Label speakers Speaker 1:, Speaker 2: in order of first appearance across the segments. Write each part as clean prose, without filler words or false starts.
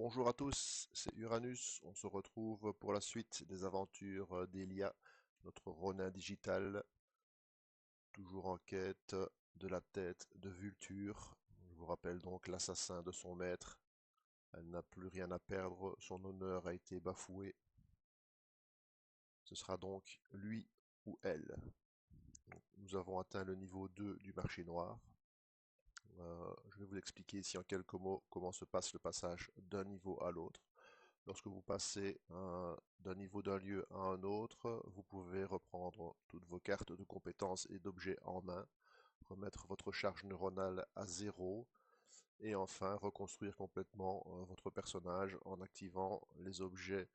Speaker 1: Bonjour à tous, c'est Uranus. On se retrouve pour la suite des aventures d'Elia, notre Ronin digital, toujours en quête de la tête de Vulture. Je vous rappelle donc l'assassin de son maître. Elle n'a plus rien à perdre, son honneur a été bafoué. Ce sera donc lui ou elle. Nous avons atteint le niveau 2 du marché noir. Je vais vous expliquer ici en quelques mots comment se passe le passage d'un niveau à l'autre. Lorsque vous passez d'un niveau d'un lieu à un autre, vous pouvez reprendre toutes vos cartes de compétences et d'objets en main, remettre votre charge neuronale à zéro et enfin reconstruire complètement votre personnage en activant les objets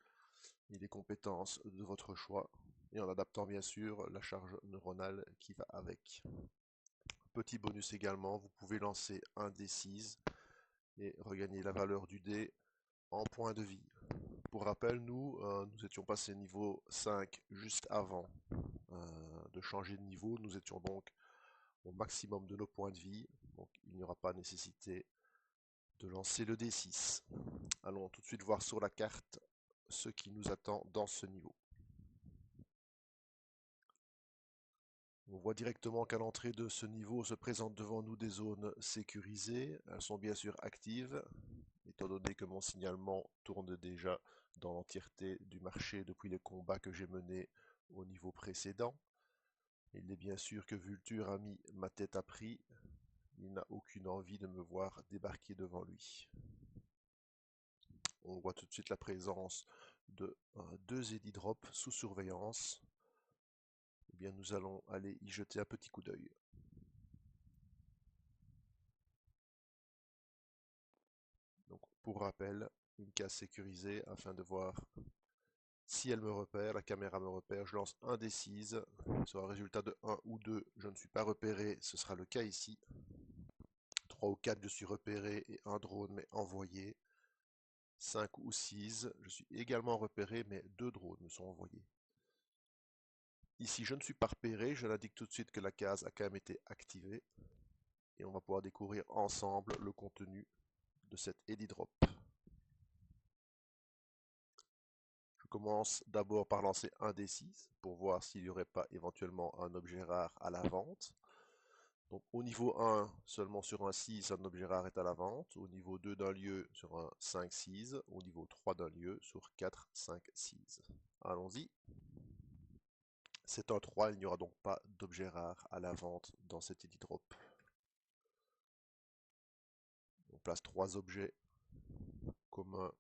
Speaker 1: et les compétences de votre choix et en adaptant bien sûr la charge neuronale qui va avec. Petit bonus également, vous pouvez lancer un D6 et regagner la valeur du dé en points de vie. Pour rappel, nous étions passés niveau 5 juste avant de changer de niveau. Nous étions donc au maximum de nos points de vie. Donc il n'y aura pas nécessité de lancer le D6. Allons tout de suite voir sur la carte ce qui nous attend dans ce niveau. On voit directement qu'à l'entrée de ce niveau se présentent devant nous des zones sécurisées. Elles sont bien sûr actives, étant donné que mon signalement tourne déjà dans l'entièreté du marché depuis les combats que j'ai menés au niveau précédent. Il est bien sûr que Vulture a mis ma tête à prix. Il n'a aucune envie de me voir débarquer devant lui. On voit tout de suite la présence de deux Edidrops sous surveillance. Eh bien, nous allons aller y jeter un petit coup d'œil. Donc, pour rappel, une case sécurisée afin de voir si elle me repère, la caméra me repère, je lance un D6. Sur un résultat de 1 ou 2, je ne suis pas repéré, ce sera le cas ici. 3 ou 4, je suis repéré et un drone m'est envoyé. 5 ou 6, je suis également repéré, mais 2 drones me sont envoyés. Ici, je ne suis pas repéré, je l'indique tout de suite que la case a quand même été activée. Et on va pouvoir découvrir ensemble le contenu de cet Edidrop. Je commence d'abord par lancer un D6 pour voir s'il n'y aurait pas éventuellement un objet rare à la vente. Donc au niveau 1, seulement sur un 6, un objet rare est à la vente. Au niveau 2 d'un lieu, sur un 5-6. Au niveau 3 d'un lieu, sur 4-5-6. Allons-y. C'est un 3, il n'y aura donc pas d'objet rare à la vente dans cet Edidrop. On place 3 objets communs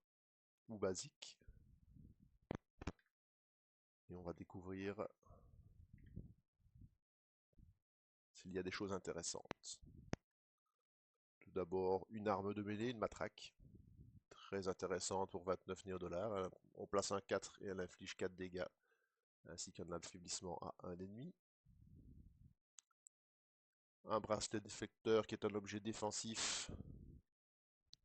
Speaker 1: ou basiques. Et on va découvrir s'il y a des choses intéressantes. Tout d'abord, une arme de mêlée, une matraque. Très intéressante pour 29 $. On place un 4 et elle inflige 4 dégâts, ainsi qu'un affaiblissement à un ennemi. Un bracelet déflecteur qui est un objet défensif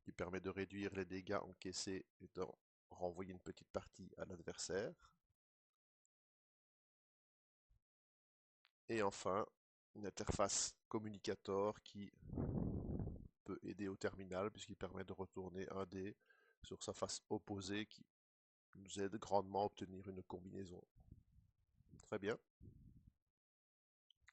Speaker 1: qui permet de réduire les dégâts encaissés et de renvoyer une petite partie à l'adversaire. Et enfin, une interface communicator qui peut aider au terminal puisqu'il permet de retourner un dé sur sa face opposée qui nous aide grandement à obtenir une combinaison. Très bien.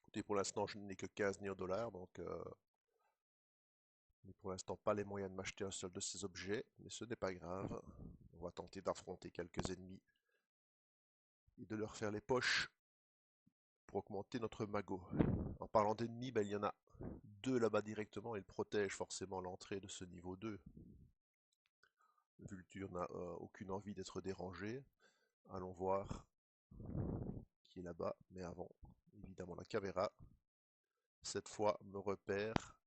Speaker 1: Écoutez, pour l'instant, je n'ai que 15 $, donc je n'ai pour l'instant pas les moyens de m'acheter un seul de ces objets, mais ce n'est pas grave. On va tenter d'affronter quelques ennemis et de leur faire les poches pour augmenter notre magot. En parlant d'ennemis, il y en a 2 là-bas directement, ils protègent forcément l'entrée de ce niveau 2. Vulture n'a aucune envie d'être dérangée. Allons voir qui est là-bas, mais avant, évidemment la caméra, cette fois me repère.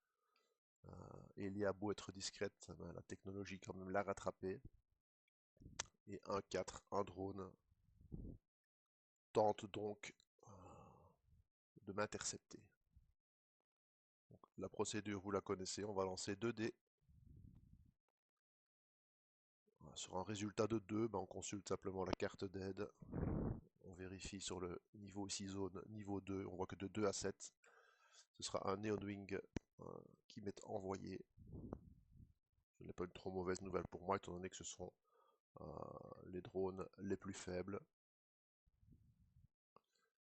Speaker 1: Elia a beau être discrète, la technologie quand même l'a rattrapée. Et un 4, un drone, tente donc de m'intercepter. La procédure, vous la connaissez, on va lancer 2 dés. Sur un résultat de 2, on consulte simplement la carte d'aide. On vérifie sur le niveau 6 zone, niveau 2, on voit que de 2 à 7. Ce sera un Neon Wing qui m'est envoyé. Je n'ai pas une trop mauvaise nouvelle pour moi, étant donné que ce sont euh, les drones les plus faibles.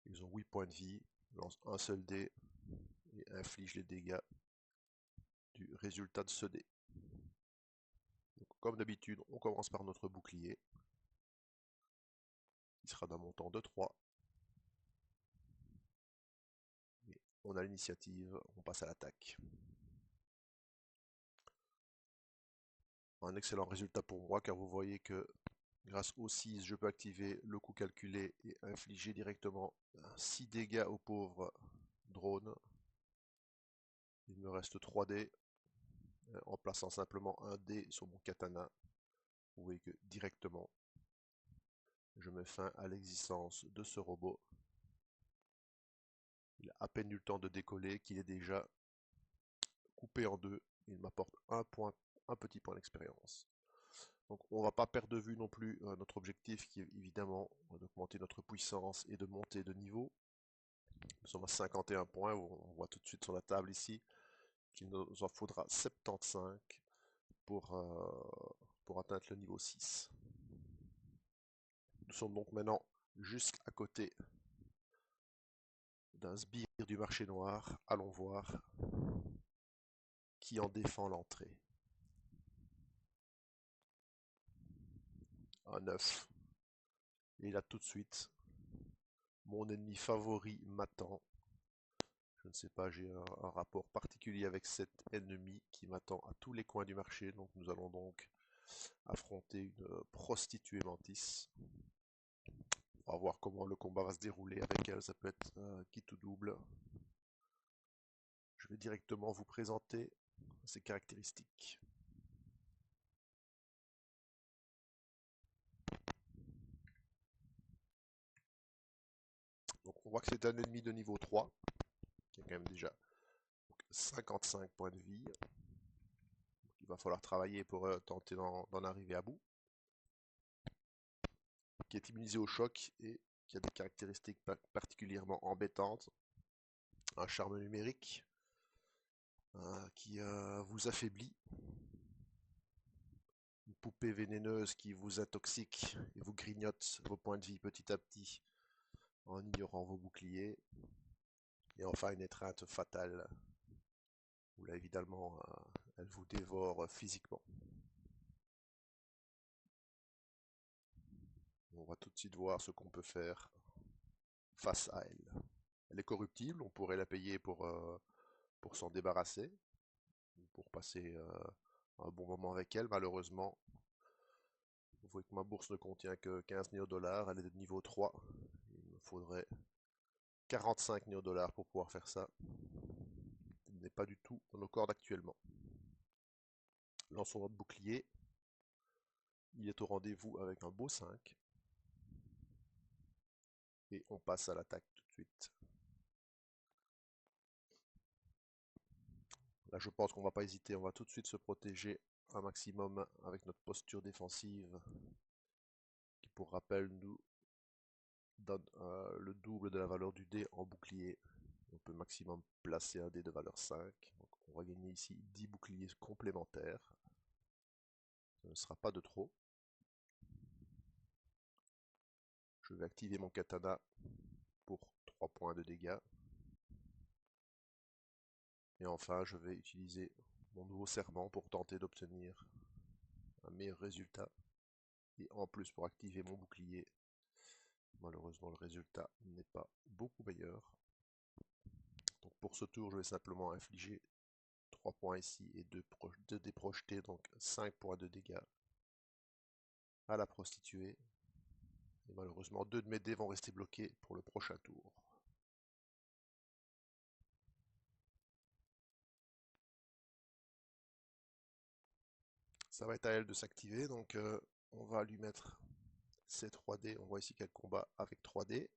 Speaker 1: Ils ont 8 points de vie, lancent un seul dé et infligent les dégâts du résultat de ce dé. Donc, comme d'habitude, on commence par notre bouclier, qui sera d'un montant de 3. Et on a l'initiative, on passe à l'attaque. Un excellent résultat pour moi, car vous voyez que grâce au 6, je peux activer le coût calculé et infliger directement 6 dégâts au pauvre drone. Il me reste 3 dés. En plaçant simplement un dé sur mon katana, vous voyez que directement, je mets fin à l'existence de ce robot. Il a à peine eu le temps de décoller qu'il est déjà coupé en deux. Il m'apporte un petit point d'expérience. Donc on ne va pas perdre de vue non plus notre objectif qui est évidemment d'augmenter notre puissance et de monter de niveau. Nous sommes à 51 points, on voit tout de suite sur la table ici qu'il nous en faudra 75 pour atteindre le niveau 6. Nous sommes donc maintenant juste à côté d'un sbire du marché noir. Allons voir qui en défend l'entrée. Un 9. Et là tout de suite, mon ennemi favori m'attend. Je ne sais pas, j'ai un rapport particulier avec cet ennemi qui m'attend à tous les coins du marché. Donc nous allons donc affronter une prostituée mantis. On va voir comment le combat va se dérouler avec elle. Ça peut être quitte ou double. Je vais directement vous présenter ses caractéristiques. Donc on voit que c'est un ennemi de niveau 3, qui a quand même déjà 55 points de vie. Il va falloir travailler pour tenter d'en arriver à bout. Qui est immunisé au choc et qui a des caractéristiques particulièrement embêtantes. Un charme numérique qui vous affaiblit. Une poupée vénéneuse qui vous intoxique et vous grignote vos points de vie petit à petit en ignorant vos boucliers. Et enfin une étreinte fatale où là évidemment elle vous dévore physiquement. On va tout de suite voir ce qu'on peut faire face à elle. Elle est corruptible, on pourrait la payer pour s'en débarrasser, pour passer un bon moment avec elle. Malheureusement, vous voyez que ma bourse ne contient que 15 néo-dollars, elle est de niveau 3. Il me faudrait 45 néo-dollars pour pouvoir faire ça. Il n'est pas du tout dans nos cordes actuellement. Lançons notre bouclier. Il est au rendez-vous avec un beau 5. Et on passe à l'attaque tout de suite. Là, je pense qu'on va pas hésiter, on va tout de suite se protéger un maximum avec notre posture défensive, qui pour rappel nous donne le double de la valeur du dé en bouclier. On peut maximum placer un dé de valeur 5. Donc on va gagner ici 10 boucliers complémentaires. Ce ne sera pas de trop. Je vais activer mon katana pour 3 points de dégâts. Et enfin, je vais utiliser mon nouveau serment pour tenter d'obtenir un meilleur résultat. Et en plus, pour activer mon bouclier, malheureusement, le résultat n'est pas beaucoup meilleur. Donc pour ce tour, je vais simplement infliger 3 points ici et 2 dés projetés, donc 5 points de dégâts à la prostituée. Et malheureusement, 2 de mes dés vont rester bloqués pour le prochain tour. Ça va être à elle de s'activer, donc on va lui mettre ces 3 dés. On voit ici qu'elle combat avec 3 dés.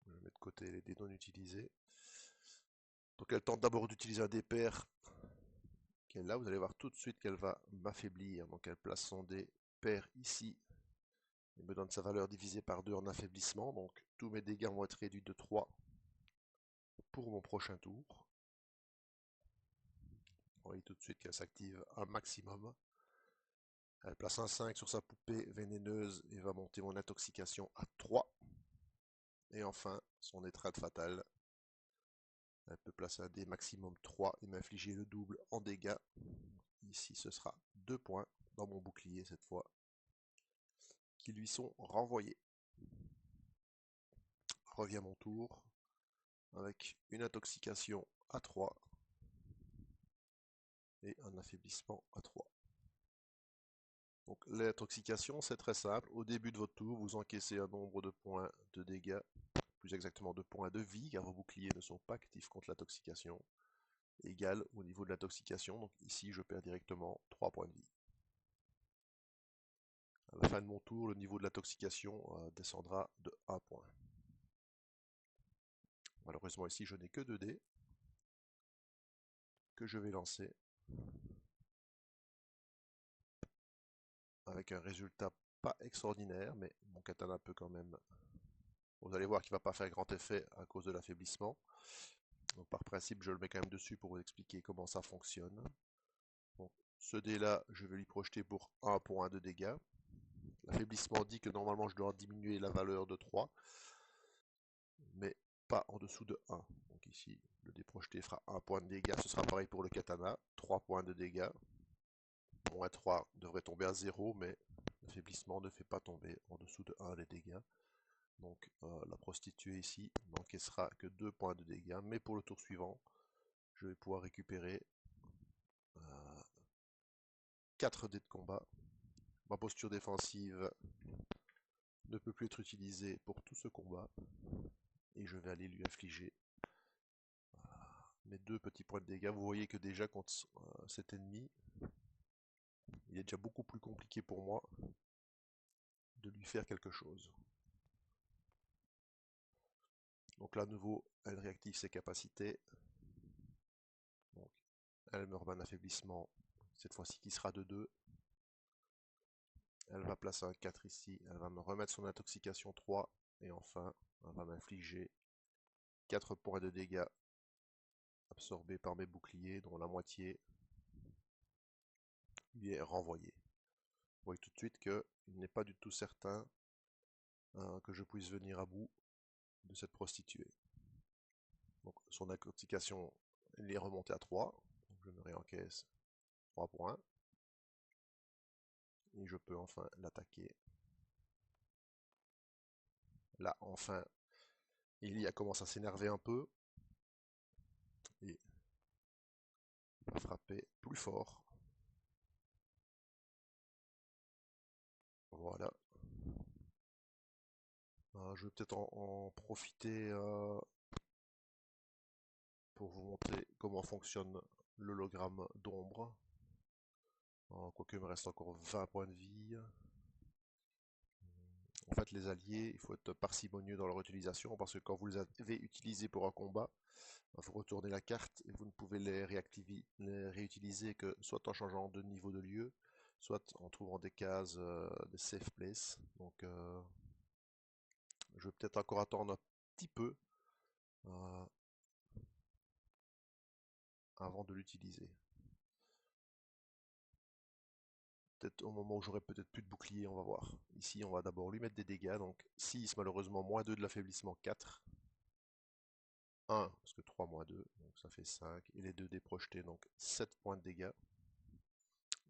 Speaker 1: Je vais mettre de côté les dés non utilisés. Donc elle tente d'abord d'utiliser un dé pair. Qui est là, vous allez voir tout de suite qu'elle va m'affaiblir. Donc elle place son dé pair ici. Il me donne sa valeur divisée par 2 en affaiblissement. Donc tous mes dégâts vont être réduits de 3 pour mon prochain tour. voyez tout de suite qu'elle s'active un maximum. Elle place un 5 sur sa poupée vénéneuse et va monter mon intoxication à 3. Et enfin, son étreinte fatale. Elle peut placer un dé maximum 3 et m'infliger le double en dégâts. Ici, ce sera 2 points dans mon bouclier cette fois, qui lui sont renvoyés. Revient mon tour avec une intoxication à 3 et un affaiblissement à 3. Donc l'intoxication, c'est très simple. Au début de votre tour, vous encaissez un nombre de points de dégâts, plus exactement de points de vie, car vos boucliers ne sont pas actifs contre l'intoxication, égal au niveau de l'intoxication. Donc ici, je perds directement 3 points de vie. À la fin de mon tour, le niveau de l'intoxication descendra de 1 point. Malheureusement ici, je n'ai que 2 dés que je vais lancer avec un résultat pas extraordinaire, mais mon katana peut quand même... Vous allez voir qu'il ne va pas faire grand effet à cause de l'affaiblissement. Donc par principe, je le mets quand même dessus pour vous expliquer comment ça fonctionne. Donc, ce dé-là, je vais lui projeter pour 1 point de dégâts. L'affaiblissement dit que normalement je dois diminuer la valeur de 3, mais pas en dessous de 1. Donc ici, le dé projeté fera 1 point de dégâts. Ce sera pareil pour le katana, 3 points de dégâts. Moins 3 devrait tomber à 0, mais l'affaiblissement ne fait pas tomber en dessous de 1 les dégâts. Donc la prostituée ici n'encaissera que 2 points de dégâts, mais pour le tour suivant, je vais pouvoir récupérer 4 dés de combat. Ma posture défensive ne peut plus être utilisée pour tout ce combat, et je vais aller lui infliger mes 2 petits points de dégâts. Vous voyez que déjà contre cet ennemi, il est déjà beaucoup plus compliqué pour moi de lui faire quelque chose. Donc là, à nouveau, elle réactive ses capacités. Donc, elle me remet un affaiblissement, cette fois-ci qui sera de 2. Elle va placer un 4 ici, elle va me remettre son intoxication 3, et enfin, elle va m'infliger 4 points de dégâts absorbés par mes boucliers, dont la moitié lui est renvoyée. Vous voyez tout de suite qu'il n'est pas du tout certain que je puisse venir à bout de cette prostituée. Donc, son intoxication est remontée à 3, donc je me réencaisse 3 points, et je peux enfin l'attaquer. Là, enfin, Ilia commence à s'énerver un peu, et va frapper plus fort. Voilà. Je vais peut-être en profiter pour vous montrer comment fonctionne l'hologramme d'ombre. Quoique il me reste encore 20 points de vie. En fait, les alliés, il faut être parcimonieux dans leur utilisation parce que quand vous les avez utilisés pour un combat, vous retournez la carte et vous ne pouvez les réutiliser que soit en changeant de niveau de lieu, soit en trouvant des cases, des safe places. Donc, je vais peut-être encore attendre un petit peu euh, avant de l'utiliser. Peut-être au moment où j'aurai peut-être plus de bouclier, on va voir. Ici, on va d'abord lui mettre des dégâts. Donc 6, malheureusement, moins 2 de l'affaiblissement, 4. 1, parce que 3 moins 2, donc ça fait 5. Et les 2 dés projetés, donc 7 points de dégâts.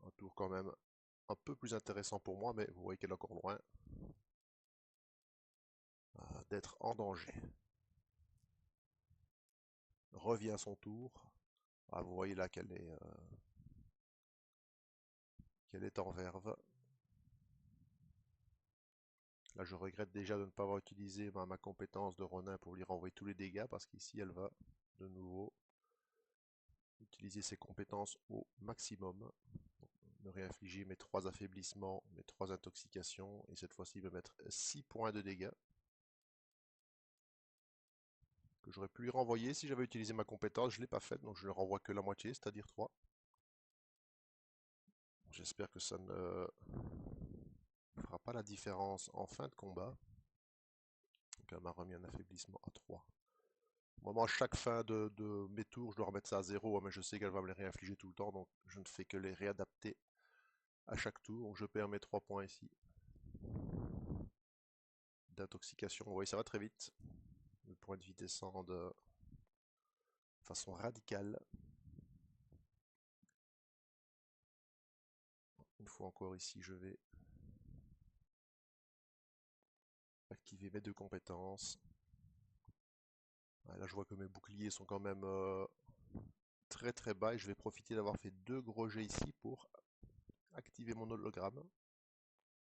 Speaker 1: Un tour quand même un peu plus intéressant pour moi, mais vous voyez qu'elle est encore loin d'être en danger. Revient son tour. Vous voyez là qu'elle est en verve. Là, je regrette déjà de ne pas avoir utilisé ma compétence de Ronin pour lui renvoyer tous les dégâts, parce qu'ici, elle va de nouveau utiliser ses compétences au maximum. Donc, me réinfliger mes 3 affaiblissements, mes 3 intoxications, et cette fois-ci, me mettre 6 points de dégâts. Que j'aurais pu lui renvoyer si j'avais utilisé ma compétence, je ne l'ai pas faite, donc je ne renvoie que la moitié, c'est-à-dire 3. J'espère que ça ne fera pas la différence en fin de combat. Donc elle m'a remis un affaiblissement à 3. Moi, à chaque fin de mes tours, je dois remettre ça à zéro, hein, mais je sais qu'elle va me les réinfliger tout le temps, donc je ne fais que les réadapter à chaque tour. Donc je perds mes 3 points ici d'intoxication. Vous voyez, ça va très vite. Le point de vie descend de façon radicale. Une fois encore ici, je vais activer mes deux compétences. Là, je vois que mes boucliers sont quand même très très bas et je vais profiter d'avoir fait deux gros jets ici pour activer mon hologramme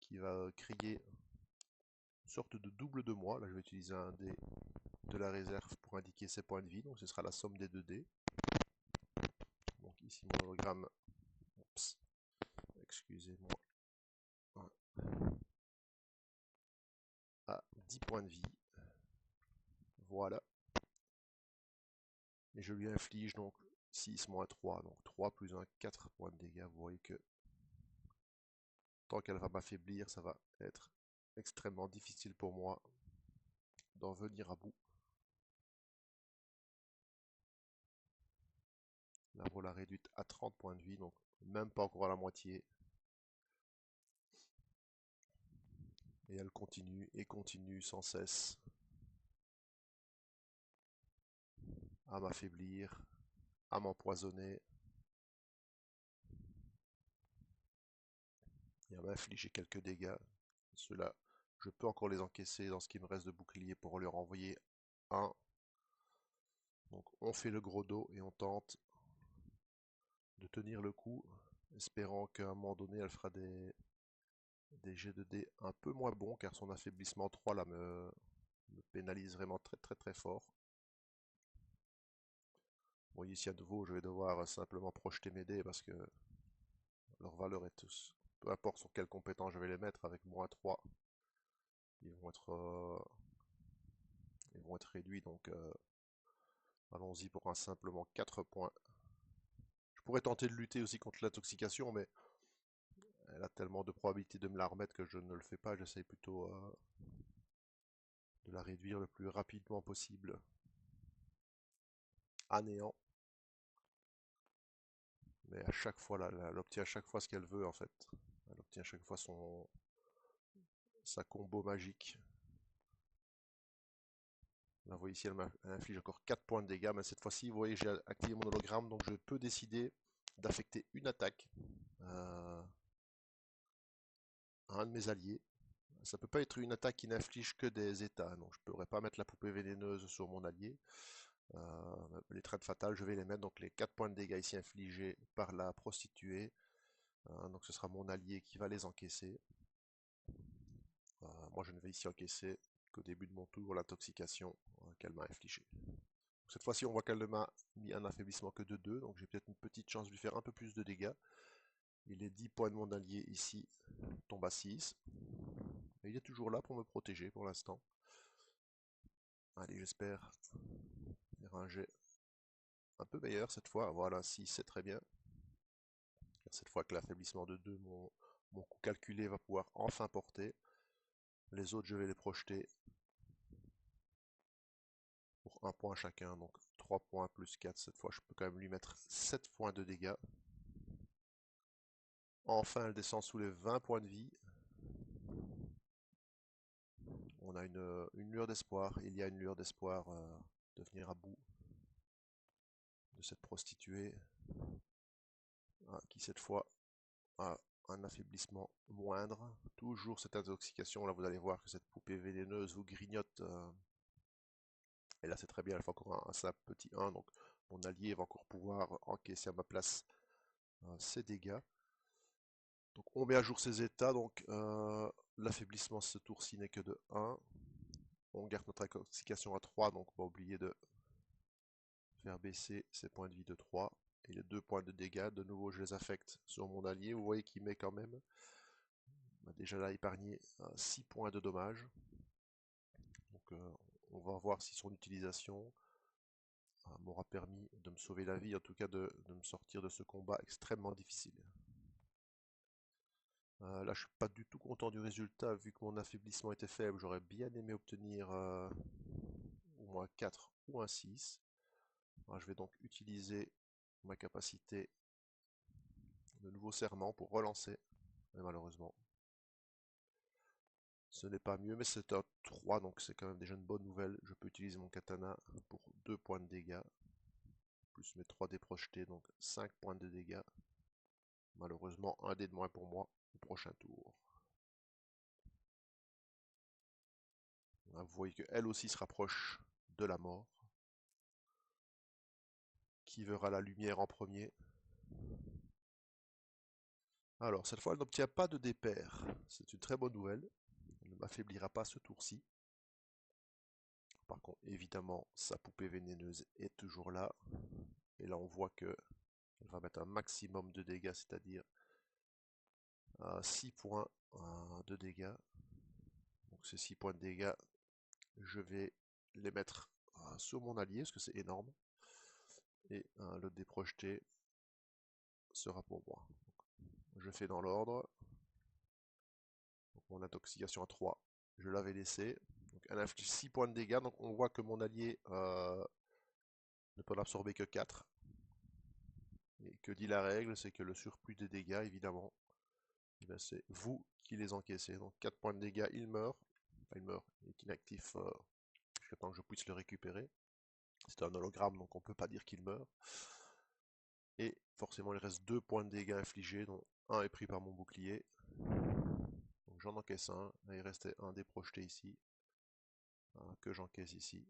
Speaker 1: qui va créer une sorte de double de moi. Là, je vais utiliser un dé de la réserve pour indiquer ses points de vie, donc ce sera la somme des deux dés. Donc ici, mon hologramme, oups, excusez-moi, a 10 points de vie. Voilà. Et je lui inflige donc 6 moins 3, donc 3 plus 1, 4 points de dégâts. Vous voyez que tant qu'elle va m'affaiblir, ça va être extrêmement difficile pour moi d'en venir à bout. Là, voilà réduite à 30 points de vie, donc même pas encore à la moitié. Et elle continue et continue sans cesse à m'affaiblir, à m'empoisonner et à m'infliger quelques dégâts. Ceux-là, je peux encore les encaisser dans ce qui me reste de bouclier pour leur envoyer un. Donc on fait le gros dos et on tente de tenir le coup, espérant qu'à un moment donné, elle fera des jets de dés un peu moins bons, car son affaiblissement 3 là me pénalise vraiment très très très fort. Bon, ici à nouveau, je vais devoir simplement projeter mes dés parce que leur valeur est tous. Peu importe sur quelle compétence je vais les mettre, avec moins 3, ils vont être, euh, ils vont être réduits. Donc allons-y pour un simplement 4 points. Je pourrais tenter de lutter aussi contre l'intoxication, mais elle a tellement de probabilité de me la remettre que je ne le fais pas. J'essaye plutôt de la réduire le plus rapidement possible à néant. Mais à chaque fois, là, elle obtient à chaque fois ce qu'elle veut en fait. Elle obtient à chaque fois sa combo magique. Là, vous voyez ici, elle inflige encore 4 points de dégâts, mais cette fois-ci, vous voyez, j'ai activé mon hologramme, donc je peux décider d'affecter une attaque à un de mes alliés. Ça peut pas être une attaque qui n'inflige que des états, donc je ne pourrais pas mettre la poupée vénéneuse sur mon allié. Les traits fatales, je vais les mettre, donc les 4 points de dégâts ici infligés par la prostituée. Donc ce sera mon allié qui va les encaisser. Moi je ne vais ici encaisser qu'au début de mon tour l'intoxication qu'elle m'a infligée. Cette fois-ci on voit qu'elle ne m'a mis un affaiblissement que de 2, donc j'ai peut-être une petite chance de lui faire un peu plus de dégâts. Et les 10 points de mon allié ici tombent à 6. Et il est toujours là pour me protéger pour l'instant. Allez, j'espère faire un jet un peu meilleur cette fois. Voilà, 6 c'est très bien. Cette fois que l'affaiblissement de 2, mon coût calculé va pouvoir enfin porter. Les autres, je vais les projeter pour un point chacun. Donc 3 points plus 4. Cette fois, je peux quand même lui mettre 7 points de dégâts. Enfin, elle descend sous les 20 points de vie. On a une lueur d'espoir. Il y a une lueur d'espoir de venir à bout de cette prostituée qui cette fois a un affaiblissement moindre. Toujours cette intoxication. Là, vous allez voir que cette poupée vénéneuse vous grignote. Et là, c'est très bien. Elle fait encore un simple petit 1. Donc, mon allié va encore pouvoir encaisser à ma place ses dégâts. Donc, on met à jour ses états. Donc, l'affaiblissement ce tour-ci n'est que de 1. On garde notre intoxication à 3. Donc, on va oublier de faire baisser ses points de vie de 3. Et les 2 points de dégâts, de nouveau, je les affecte sur mon allié. Vous voyez qu'il met quand même, on a déjà là épargné 6 points de dommages. Donc, on va voir si son utilisation m'aura permis de me sauver la vie, en tout cas de me sortir de ce combat extrêmement difficile. Là, je suis pas du tout content du résultat, vu que mon affaiblissement était faible. J'aurais bien aimé obtenir au moins 4 ou un 6. Alors, je vais donc utiliser ma capacité de nouveau serment pour relancer. Et malheureusement, ce n'est pas mieux, mais c'est un 3, donc c'est quand même déjà une bonne nouvelle. Je peux utiliser mon katana pour 2 points de dégâts, plus mes 3 dés projetés, donc 5 points de dégâts. Malheureusement, un dé de moins pour moi au prochain tour. Là, vous voyez qu'elle aussi se rapproche de la mort. Qui verra la lumière en premier? Alors, cette fois, elle n'obtient pas de dé pair. C'est une très bonne nouvelle. Elle ne m'affaiblira pas ce tour-ci. Par contre, évidemment, sa poupée vénéneuse est toujours là. Et là, on voit que elle va mettre un maximum de dégâts, c'est-à-dire 6 points de dégâts. Donc ces 6 points de dégâts, je vais les mettre sur mon allié, parce que c'est énorme. Et le dé projeté sera pour moi. Donc, je fais dans l'ordre. Mon intoxication à 3, je l'avais laissé. Donc elle inflige 6 points de dégâts, donc on voit que mon allié ne peut en absorber que 4. Et que dit la règle? C'est que le surplus des dégâts, évidemment, eh bien, c'est vous qui les encaissez. Donc 4 points de dégâts, il meurt. Enfin, il meurt, il est inactif jusqu'à temps que je puisse le récupérer. C'est un hologramme, donc on ne peut pas dire qu'il meurt. Et forcément, il reste 2 points de dégâts infligés, dont un est pris par mon bouclier. Donc j'en encaisse un. Là, il restait un dé projeté ici, que j'encaisse ici.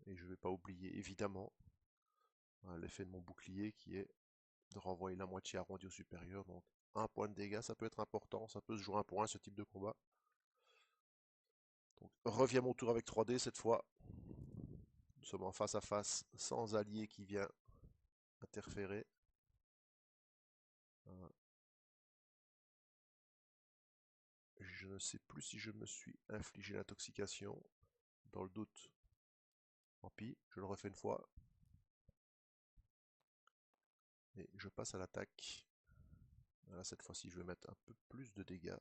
Speaker 1: Et je ne vais pas oublier, évidemment, l'effet de mon bouclier qui est de renvoyer la moitié arrondie au supérieur. Donc un point de dégâts, ça peut être important, ça peut se jouer un point ce type de combat. Donc revient mon tour avec 3 dés cette fois. Nous sommes en face à face, sans allié qui vient interférer. Je ne sais plus si je me suis infligé l'intoxication. Dans le doute, tant pis, je le refais une fois. Et je passe à l'attaque. Voilà, cette fois-ci, je vais mettre un peu plus de dégâts.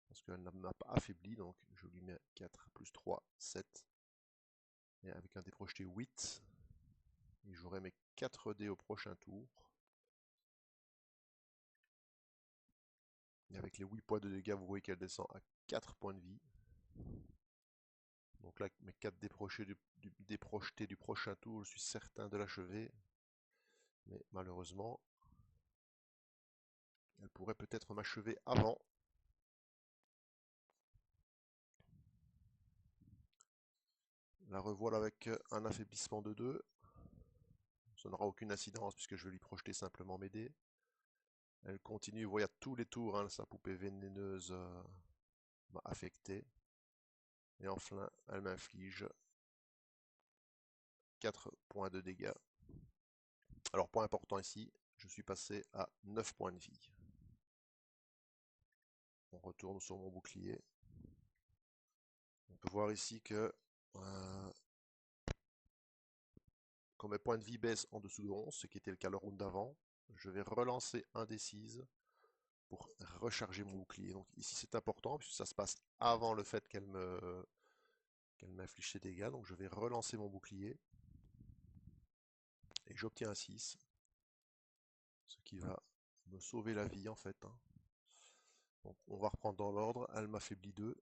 Speaker 1: Parce qu'elle ne m'a pas affaibli, donc je lui mets 4 plus 3, 7. Et avec un dé projeté 8. Et j'aurai mes 4 dés au prochain tour. Et avec les 8 points de dégâts, vous voyez qu'elle descend à 4 points de vie. Donc là, mes 4 dés projetés du prochain tour, je suis certain de l'achever. Mais malheureusement, elle pourrait peut-être m'achever avant. La revoilà avec un affaiblissement de 2. Ça n'aura aucune incidence puisque je vais lui projeter simplement mes dés. Elle continue, vous voyez, à tous les tours, hein, sa poupée vénéneuse m'a affecté. Et enfin, elle m'inflige 4 points de dégâts. Alors, point important ici, je suis passé à 9 points de vie. On retourne sur mon bouclier. On peut voir ici que quand mes points de vie baissent en dessous de 11, ce qui était le cas le round d'avant, je vais relancer un D6 pour recharger mon bouclier. Donc ici c'est important puisque ça se passe avant le fait qu'elle m'inflige ses dégâts. Donc je vais relancer mon bouclier et j'obtiens un 6, ce qui va me sauver la vie en fait, hein. Donc on va reprendre dans l'ordre. Elle m'affaiblit 2.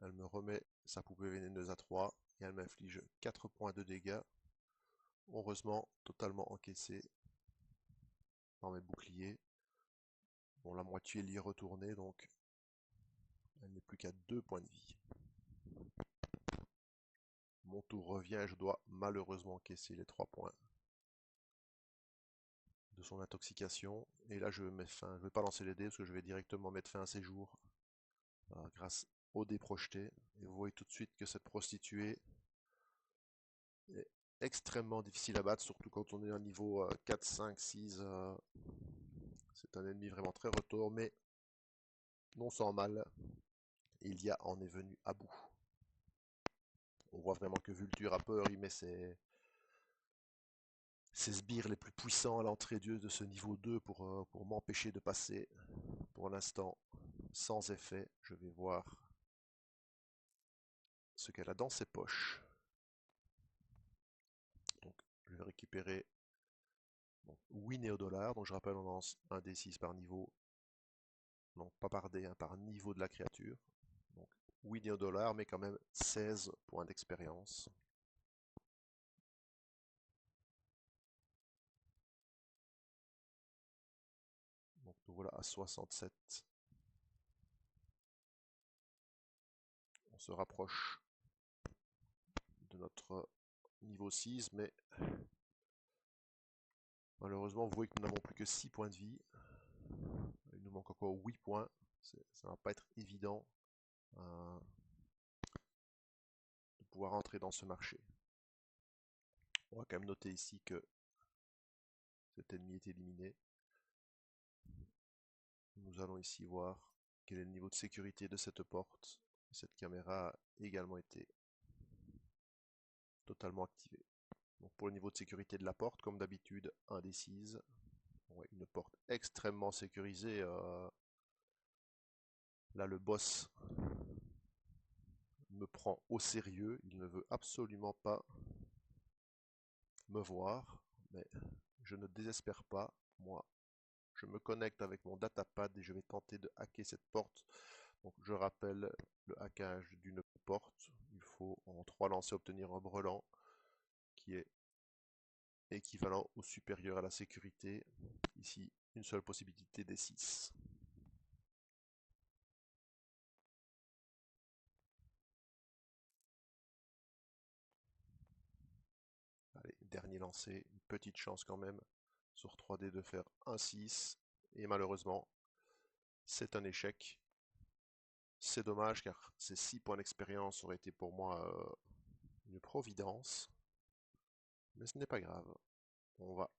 Speaker 1: Elle me remet sa poupée vénéneuse à 3 et elle m'inflige 4 points de dégâts. Heureusement, totalement encaissé par mes boucliers. Bon, la moitié est retournée, donc elle n'est plus qu'à 2 points de vie. Mon tour revient et je dois malheureusement encaisser les 3 points de son intoxication. Et là, je vais mettre fin. Je ne vais pas lancer les dés parce que je vais directement mettre fin à ses jours grâce au dé projeté. Et vous voyez tout de suite que cette prostituée est extrêmement difficile à battre, surtout quand on est à un niveau 4, 5, 6. C'est un ennemi vraiment très retour, mais non sans mal. Ilia en est venu à bout. On voit vraiment que Vulture a peur, il met ses sbires les plus puissants à l'entrée de ce niveau 2 pour m'empêcher de passer. Pour l'instant, sans effet, je vais voir ce qu'elle a dans ses poches. vais récupérer donc, 8 néodollars. Donc je rappelle, on lance un D6 par niveau. Donc pas par dé, hein, par niveau de la créature. Donc 8 néodollars, mais quand même 16 points d'expérience. Donc nous voilà à 67. On se rapproche de notre niveau 6, mais malheureusement, vous voyez que nous n'avons plus que 6 points de vie. Il nous manque encore 8 points. Ça ne va pas être évident de pouvoir entrer dans ce marché. On va quand même noter ici que cet ennemi est éliminé. Nous allons ici voir quel est le niveau de sécurité de cette porte. Cette caméra a également été totalement activée. Donc pour le niveau de sécurité de la porte, comme d'habitude, un des 6. Ouais, une porte extrêmement sécurisée. Là, le boss me prend au sérieux. Il ne veut absolument pas me voir. Mais je ne désespère pas. Moi, je me connecte avec mon datapad et je vais tenter de hacker cette porte. Donc, je rappelle le hackage d'une porte. Il faut en 3 lancers obtenir un brelan qui est équivalent ou supérieur à la sécurité. Ici, une seule possibilité des 6. Allez, dernier lancer, une petite chance quand même sur 3D de faire un 6. Et malheureusement, c'est un échec. C'est dommage car ces 6 points d'expérience auraient été pour moi une providence. Mais ce n'est pas grave. On va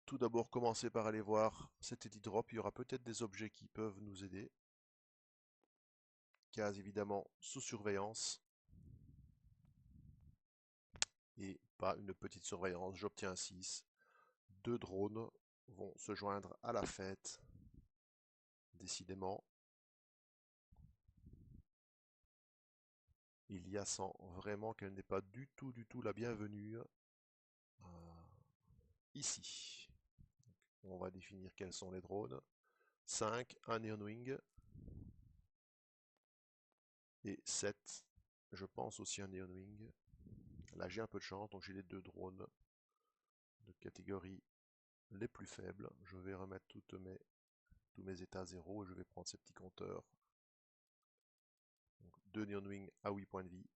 Speaker 1: tout d'abord commencer par aller voir cet edit drop. Il y aura peut-être des objets qui peuvent nous aider. Case évidemment sous surveillance. Et pas une petite surveillance. J'obtiens 6. 2 drones vont se joindre à la fête. Décidément. Il y a sent vraiment qu'elle n'est pas du tout la bienvenue ici. Donc, on va définir quels sont les drones. 5, un Neon Wing. Et 7, je pense aussi un Neon Wing. Là j'ai un peu de chance, donc j'ai les 2 drones de catégorie les plus faibles. Je vais remettre tous mes états à 0 et je vais prendre ces petits compteurs. Donc 2 Neon Wing à 8 points de vie.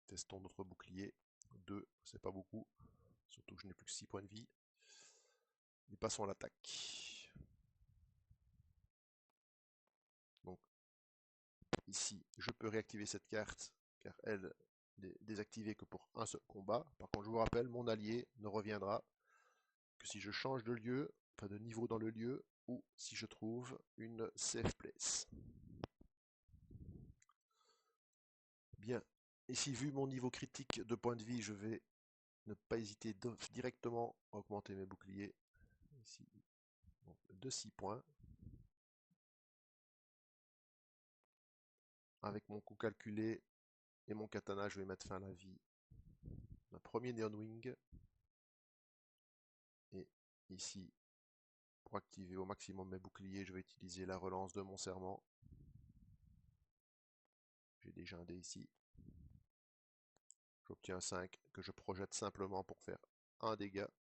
Speaker 1: Testons notre bouclier. 2, c'est pas beaucoup. Surtout que je n'ai plus que 6 points de vie. Et passons à l'attaque. Donc ici, je peux réactiver cette carte, car elle n'est désactivée que pour un seul combat. Par contre, je vous rappelle, mon allié ne reviendra que si je change de lieu, enfin de niveau dans le lieu, ou si je trouve une safe place. Bien, ici vu mon niveau critique de points de vie, je vais ne pas hésiter directement à augmenter mes boucliers. Ici, donc, de 6 points. Avec mon coût calculé et mon katana, je vais mettre fin à la vie d'un premier Neon Wing. Et ici, pour activer au maximum mes boucliers, je vais utiliser la relance de mon serment. J'ai déjà un dé ici. J'obtiens 5 que je projette simplement pour faire un dégât.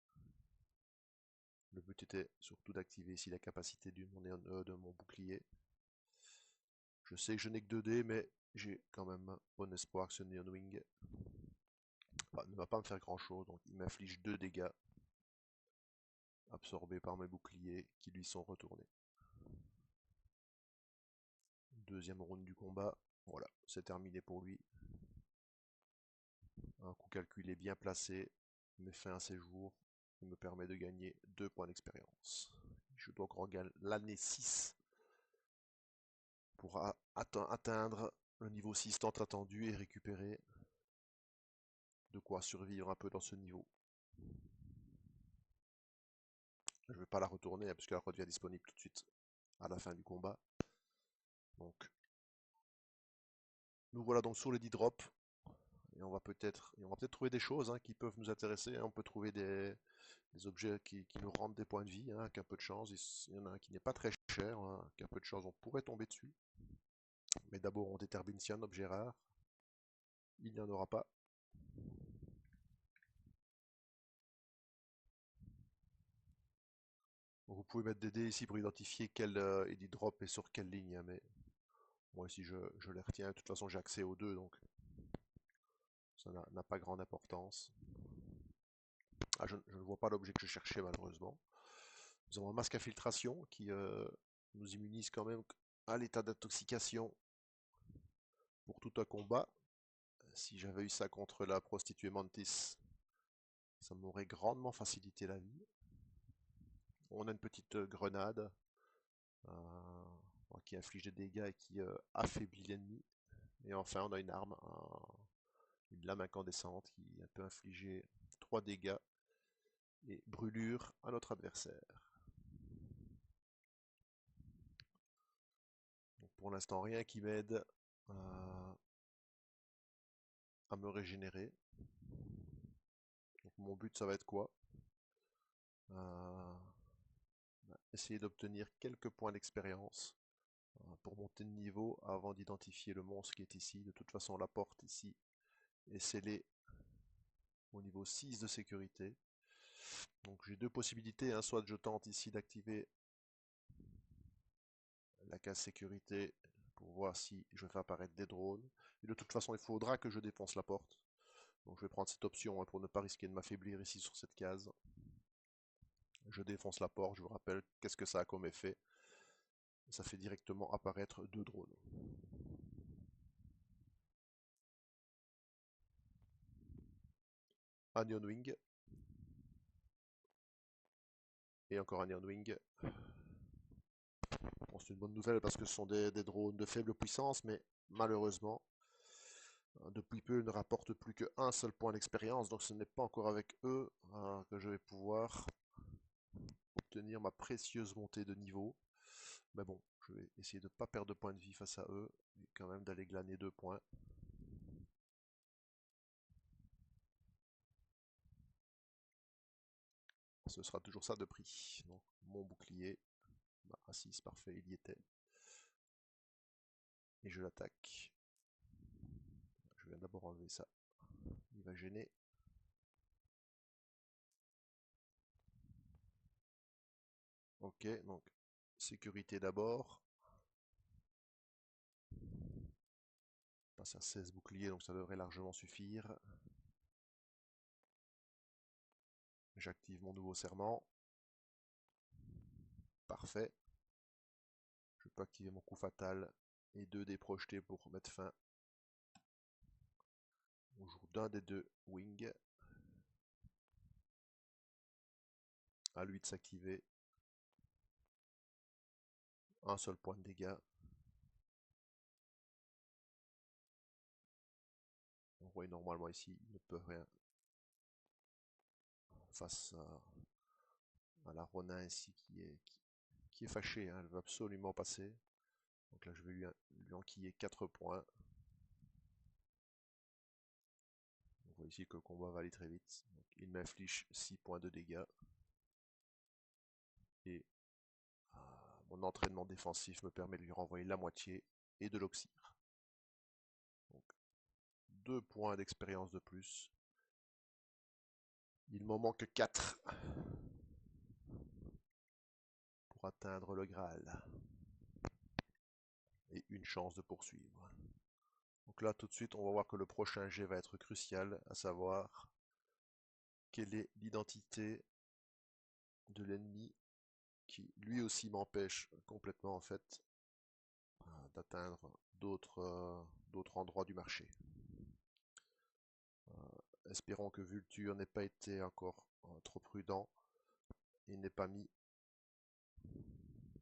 Speaker 1: Le but était surtout d'activer ici la capacité de mon bouclier. Je sais que je n'ai que 2 dés, mais j'ai quand même bon espoir que ce Neon Wing ne va pas me faire grand chose. Donc il m'inflige 2 dégâts absorbés par mes boucliers qui lui sont retournés. Deuxième round du combat. Voilà, c'est terminé pour lui. Un coup calculé bien placé met fin à ses jours et me permet de gagner 2 points d'expérience. Je dois encore gagner l'année 6 pour atteindre le niveau 6 tant attendu et récupérer de quoi survivre un peu dans ce niveau. Je ne vais pas la retourner puisqu'elle redevient disponible tout de suite à la fin du combat. Donc Nous voilà donc sur les 10 drops. Et on va peut-être trouver des choses hein, qui peuvent nous intéresser, hein. On peut trouver des objets qui nous rendent des points de vie, hein, avec un peu de chance. Il y en a un qui n'est pas très cher, hein, avec un peu de chance on pourrait tomber dessus. Mais d'abord on détermine si un objet rare. Il n'y en aura pas. Vous pouvez mettre des dés ici pour identifier quel edit drop est sur quelle ligne, hein, mais moi ici je les retiens. De toute façon j'ai accès aux deux, donc ça n'a pas grande importance. Ah, je ne vois pas l'objet que je cherchais malheureusement. Nous avons un masque à filtration qui nous immunise quand même à l'état d'intoxication pour tout un combat. Si j'avais eu ça contre la prostituée Mantis, ça m'aurait grandement facilité la vie. On a une petite grenade euh, qui inflige des dégâts et qui affaiblit l'ennemi. Et enfin, on a une arme, une lame incandescente qui peut infliger 3 dégâts et brûlure à notre adversaire. Donc pour l'instant, rien qui m'aide à me régénérer. Donc mon but, ça va être quoi? Essayer d'obtenir quelques points d'expérience pour monter de niveau avant d'identifier le monstre qui est ici. De toute façon, la porte ici est scellée au niveau 6 de sécurité. Donc j'ai deux possibilités, hein. Soit je tente ici d'activer la case sécurité pour voir si je fais apparaître des drones. Et de toute façon, il faudra que je défonce la porte. Donc je vais prendre cette option hein, pour ne pas risquer de m'affaiblir ici sur cette case. Je défonce la porte, je vous rappelle qu'est-ce que ça a comme effet. Ça fait directement apparaître deux drones. Onion Wing. Et encore un Onion Wing. Bon, c'est une bonne nouvelle parce que ce sont des drones de faible puissance, mais malheureusement, depuis peu, ils ne rapportent plus qu'un seul point d'expérience, donc ce n'est pas encore avec eux que je vais pouvoir obtenir ma précieuse montée de niveau. Mais bon, je vais essayer de ne pas perdre de points de vie face à eux, et quand même d'aller glaner 2 points. Ce sera toujours ça de prix. Donc, mon bouclier, bah, 6, parfait, il y était. Et je l'attaque. Je viens d'abord enlever ça. Il va gêner. Ok, donc sécurité d'abord. On passe à 16 boucliers, donc ça devrait largement suffire. J'active mon nouveau serment. Parfait. Je peux activer mon coup fatal et 2 dés projetés pour mettre fin. On joue d'un des deux wings. À lui de s'activer. Un seul point de dégâts. On voit normalement ici, il ne peut rien face à la Ronin ici qui est fâchée, hein, elle veut absolument passer. Donc là je vais lui enquiller 4 points. On voit ici que le combat va aller très vite. Donc, il m'inflige 6 points de dégâts. Et mon entraînement défensif me permet de lui renvoyer la moitié et de l'oxyre. Donc 2 points d'expérience de plus. Il m'en manque 4 pour atteindre le Graal. Et une chance de poursuivre. Donc là, tout de suite, on va voir que le prochain jet va être crucial, à savoir quelle est l'identité de l'ennemi qui lui aussi m'empêche complètement en fait d'atteindre d'autres endroits du marché. Espérons que Vulture n'ait pas été encore trop prudent et n'ait pas mis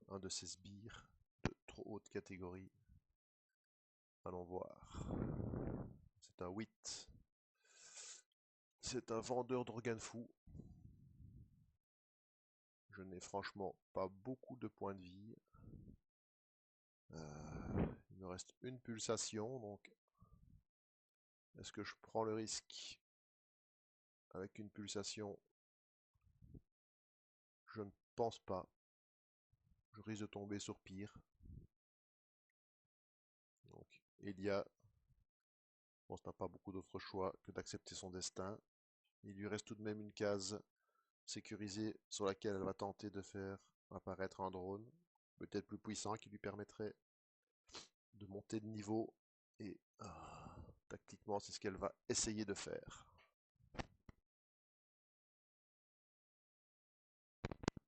Speaker 1: un de ses sbires de trop haute catégorie. Allons voir. C'est un 8. C'est un vendeur d'organes fous. Je n'ai franchement pas beaucoup de points de vie. Il me reste une pulsation, donc Est-ce que je prends le risque avec une pulsation? Je ne pense pas. Je risque de tomber sur pire. Donc, Elia, je pense, n'a pas beaucoup d'autre choix que d'accepter son destin. Il lui reste tout de même une case sécurisée sur laquelle elle va tenter de faire apparaître un drone, peut-être plus puissant, qui lui permettrait de monter de niveau. Et tactiquement, c'est ce qu'elle va essayer de faire.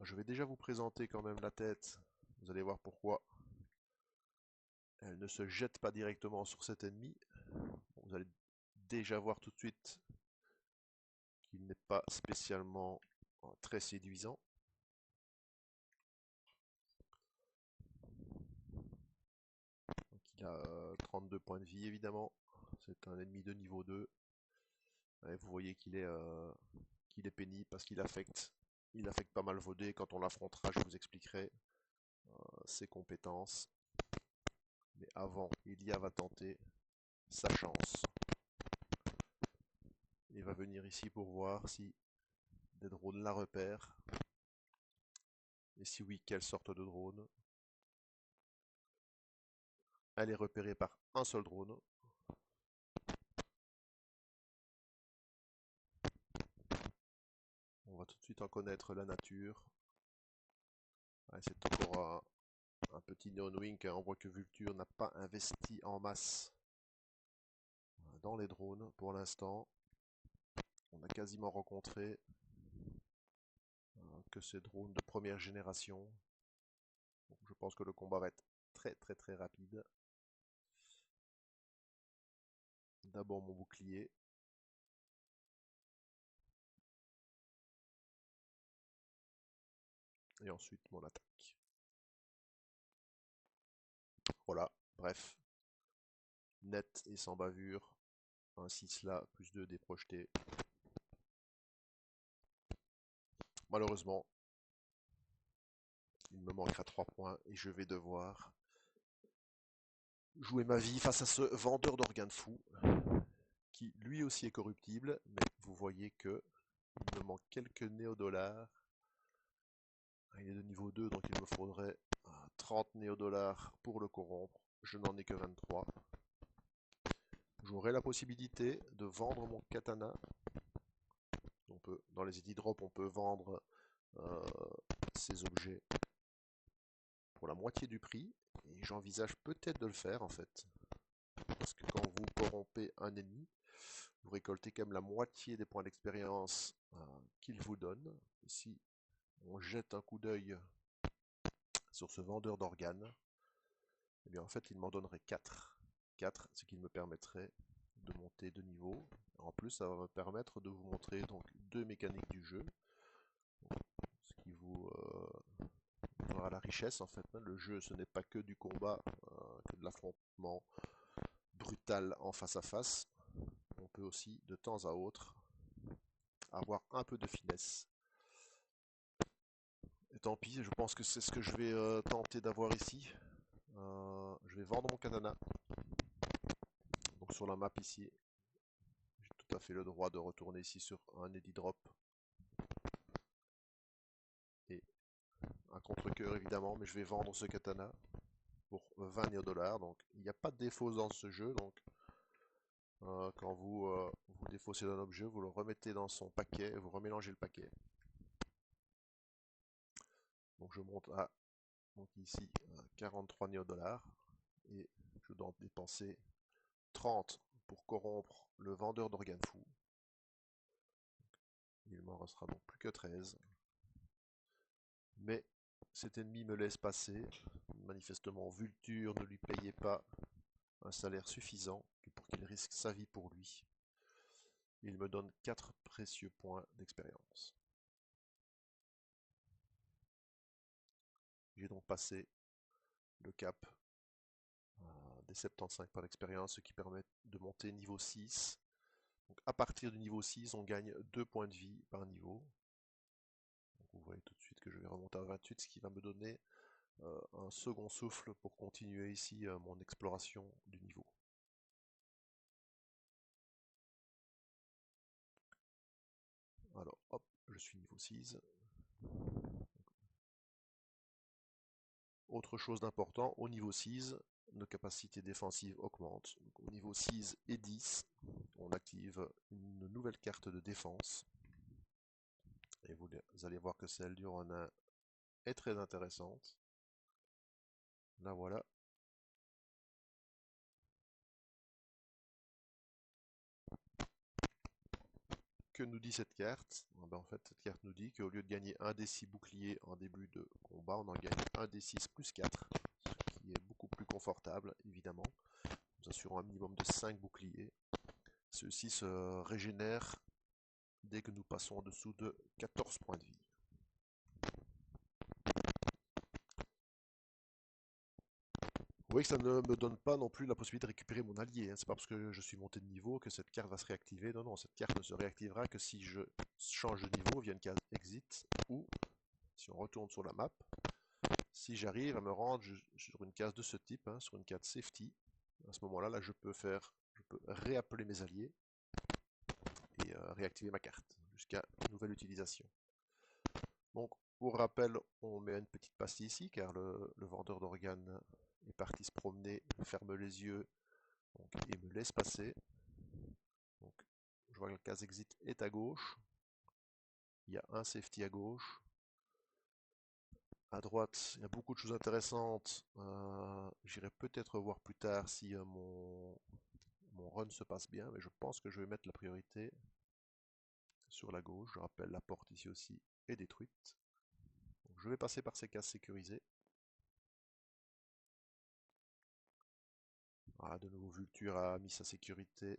Speaker 1: Je vais déjà vous présenter quand même la tête. Vous allez voir pourquoi. Elle ne se jette pas directement sur cet ennemi. Vous allez déjà voir tout de suite qu'il n'est pas spécialement très séduisant. Donc il a 32 points de vie évidemment. C'est un ennemi de niveau 2. Et vous voyez qu'il est pénible parce qu'il affecte. Il affecte pas mal vos dés. Quand on l'affrontera, je vous expliquerai ses compétences. Mais avant, Ilia va tenter sa chance. Il va venir ici pour voir si des drones la repèrent. Et si oui, quelle sorte de drone? Elle est repérée par un seul drone. On va tout de suite en connaître la nature. C'est encore un petit Neon Wing. On voit que Vulture n'a pas investi en masse dans les drones pour l'instant. On a quasiment rencontré que ces drones de première génération. Donc je pense que le combat va être très rapide. D'abord mon bouclier. Et ensuite mon attaque. Voilà, bref. Net et sans bavure. Un 6 là, plus 2 dés projetés. Malheureusement, il me manquera 3 points et je vais devoir jouer ma vie face à ce vendeur d'organes fous, qui lui aussi est corruptible, mais vous voyez que il me manque quelques néodollars. Il est de niveau 2, donc il me faudrait 30 néodollars pour le corrompre. Je n'en ai que 23. J'aurai la possibilité de vendre mon katana. Dans les edit drops, on peut vendre euh, ces objets pour la moitié du prix. Et j'envisage peut-être de le faire en fait. Parce que quand vous corrompez un ennemi, vous récoltez quand même la moitié des points d'expérience qu'il vous donne. Ici, on jette un coup d'œil sur ce vendeur d'organes. Et bien en fait, il m'en donnerait 4. 4, ce qui me permettrait de monter de niveau. En plus, ça va me permettre de vous montrer donc 2 mécaniques du jeu. Ce qui vous donnera la richesse en fait. Le jeu, ce n'est pas que du combat, que de l'affrontement brutal en face à face. On peut aussi, de temps à autre, avoir un peu de finesse. Et tant pis, je pense que c'est ce que je vais tenter d'avoir ici. Je vais vendre mon katana. Donc sur la map ici, j'ai tout à fait le droit de retourner ici sur un edit drop. Et un contre-cœur évidemment, mais je vais vendre ce katana pour 20 $. Donc il n'y a pas de défaut dans ce jeu. Donc quand vous défaussez d'un objet, vous le remettez dans son paquet, vous remélangez le paquet. Donc je monte à donc ici 43 $. Et je dois dépenser 30 pour corrompre le vendeur d'organes fous. Il m'en restera donc plus que 13. Mais cet ennemi me laisse passer. Manifestement, Vulture ne lui payait pas un salaire suffisant pour qu'il risque sa vie pour lui. Il me donne 4 précieux points d'expérience. J'ai donc passé le cap des 75 points d'expérience, ce qui permet de monter niveau 6. Donc à partir du niveau 6, on gagne 2 points de vie par niveau. Donc vous voyez tout de suite que je vais remonter à 28, ce qui va me donner un second souffle pour continuer ici mon exploration du niveau. Alors, hop, je suis niveau 6. Autre chose d'important, au niveau 6, nos capacités défensives augmentent. Donc, au niveau 6 et 10, on active une nouvelle carte de défense. Et vous allez voir que celle du Ronin est très intéressante. La voilà. Que nous dit cette carte? En fait, cette carte nous dit qu'au lieu de gagner un des 6 boucliers en début de combat, on en gagne un des 6 plus 4, ce qui est beaucoup plus confortable, évidemment. Nous assurons un minimum de 5 boucliers. Ceux-ci se régénèrent dès que nous passons en dessous de 14 points de vie. Vous voyez que ça ne me donne pas non plus la possibilité de récupérer mon allié. C'est pas parce que je suis monté de niveau que cette carte va se réactiver. Non, non, cette carte ne se réactivera que si je change de niveau via une case exit ou si on retourne sur la map. Si j'arrive à me rendre sur une case de ce type, sur une case safety, à ce moment-là, je peux réappeler mes alliés et réactiver ma carte jusqu'à nouvelle utilisation. Donc, pour rappel, on met une petite pastille ici, car le vendeur d'organes est parti se promener, ferme les yeux et me laisse passer. Donc, je vois que la case exit est à gauche. Il y a un safety à gauche. À droite, il y a beaucoup de choses intéressantes. J'irai peut-être voir plus tard si mon run se passe bien, mais je pense que je vais mettre la priorité sur la gauche. Je rappelle, la porte ici aussi est détruite. Donc, je vais passer par ces cases sécurisées. Voilà, de nouveau, Vulture a mis sa sécurité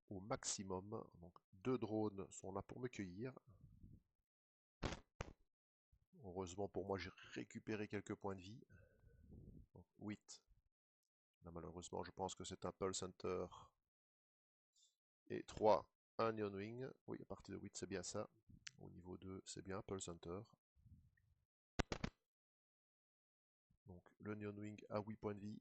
Speaker 1: au maximum. Donc, 2 drones sont là pour me cueillir. Heureusement pour moi, j'ai récupéré quelques points de vie. Donc, 8. Là, malheureusement, je pense que c'est un Pulse Hunter. Et 3, un Neon Wing. Oui, à partir de 8, c'est bien ça. Au niveau 2, c'est bien Pulse Hunter. Donc, le Neon Wing a 8 points de vie.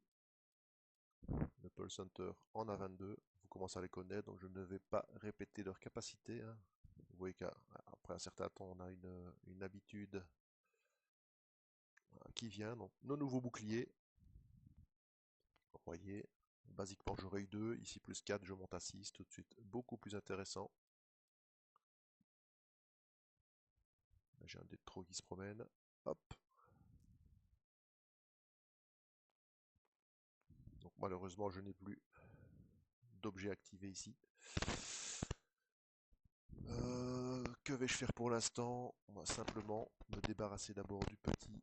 Speaker 1: Le Pulse Hunter en a 22. Vous commencez à les connaître, donc je ne vais pas répéter leurs capacités. Vous voyez qu'après un certain temps, on a une habitude qui vient. Donc, nos nouveaux boucliers. Vous voyez, basiquement, j'aurai eu 2. Ici, plus 4, je monte à 6. Tout de suite, beaucoup plus intéressant. J'ai un dé de trop qui se promène. Hop. Donc, malheureusement, je n'ai plus d'objet activé ici. Que vais-je faire pour l'instant? On va simplement me débarrasser d'abord du petit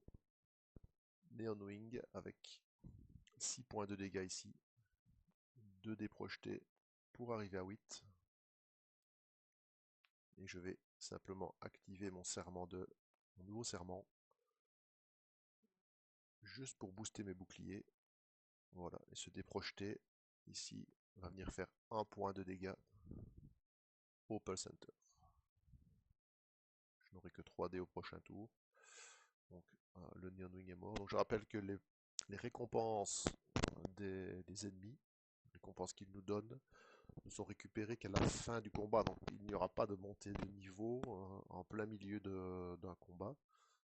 Speaker 1: Neon Wing avec 6 points de dégâts ici. 2 dés projetés pour arriver à 8. Et je vais simplement activer mon nouveau serment. Juste pour booster mes boucliers. Voilà, et ce dé projeté ici va venir faire 1 point de dégâts au Pulse Center. Je n'aurai que 3 dés au prochain tour. Donc le Neon Wing est mort. Donc je rappelle que les récompenses des ennemis, les récompenses qu'ils nous donnent, ne sont récupérées qu'à la fin du combat. Donc il n'y aura pas de montée de niveau en plein milieu d'un combat.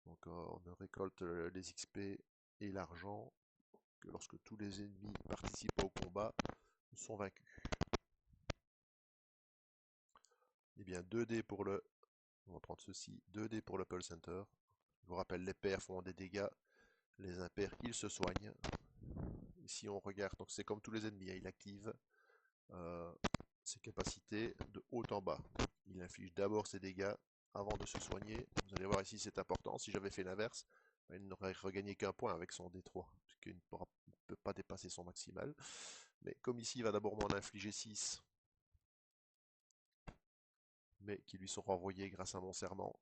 Speaker 1: Donc on ne récolte les XP et l'argent que lorsque tous les ennemis participent au combat sont vaincus. Eh bien 2 dés pour le... On va prendre ceci, 2 dés pour le Pulse Center. Je vous rappelle, les pairs font des dégâts, les impairs, ils se soignent. Ici on regarde, donc c'est comme tous les ennemis, il active ses capacités de haut en bas. Il inflige d'abord ses dégâts avant de se soigner. Vous allez voir ici c'est important, si j'avais fait l'inverse, il n'aurait regagné qu'un point avec son D3, puisqu'il ne peut pas dépasser son maximal. Mais comme ici il va d'abord m'en infliger 6, mais qui lui sont renvoyés grâce à mon serment,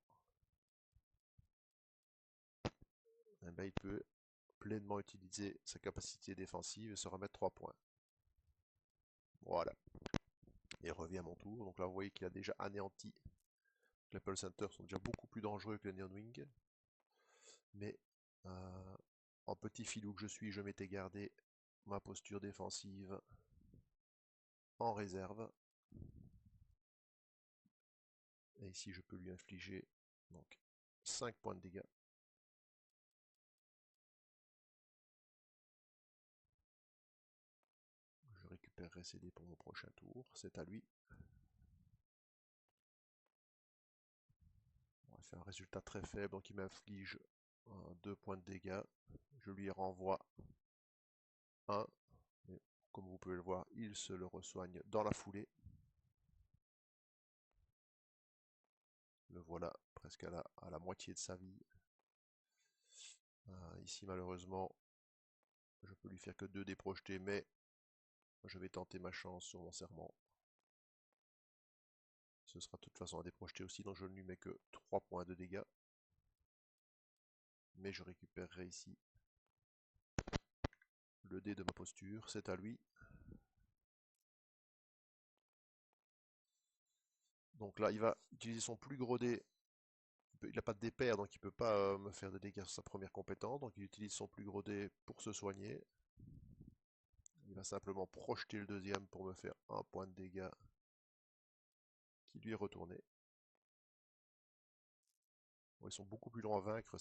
Speaker 1: eh ben, il peut pleinement utiliser sa capacité défensive et se remettre 3 points. Voilà. Et revient à mon tour. Donc là, vous voyez qu'il a déjà anéanti. Les Pulse Hunters sont déjà beaucoup plus dangereux que les Neon Wing. Mais en petit filou que je suis, je m'étais gardé ma posture défensive en réserve. Et ici, je peux lui infliger donc 5 points de dégâts. Je récupérerai ces dés pour mon prochain tour. C'est à lui. On va faire un résultat très faible, donc il m'inflige 2 points de dégâts. Je lui renvoie 1. Mais comme vous pouvez le voir, il se le resoigne dans la foulée. Le voilà presque à la moitié de sa vie. Ici, malheureusement, je peux lui faire que 2 dés projetés, mais je vais tenter ma chance sur mon serment. Ce sera de toute façon un dé projeté aussi, donc je ne lui mets que 3 points de dégâts. Mais je récupérerai ici le dé de ma posture, c'est à lui. Donc là, il va utiliser son plus gros dé. Il n'a pas de dé pair, donc il ne peut pas me faire des dégâts sur sa première compétence. Donc il utilise son plus gros dé pour se soigner. Il va simplement projeter le deuxième pour me faire un point de dégâts qui lui est retourné. Bon, ils sont beaucoup plus longs à vaincre,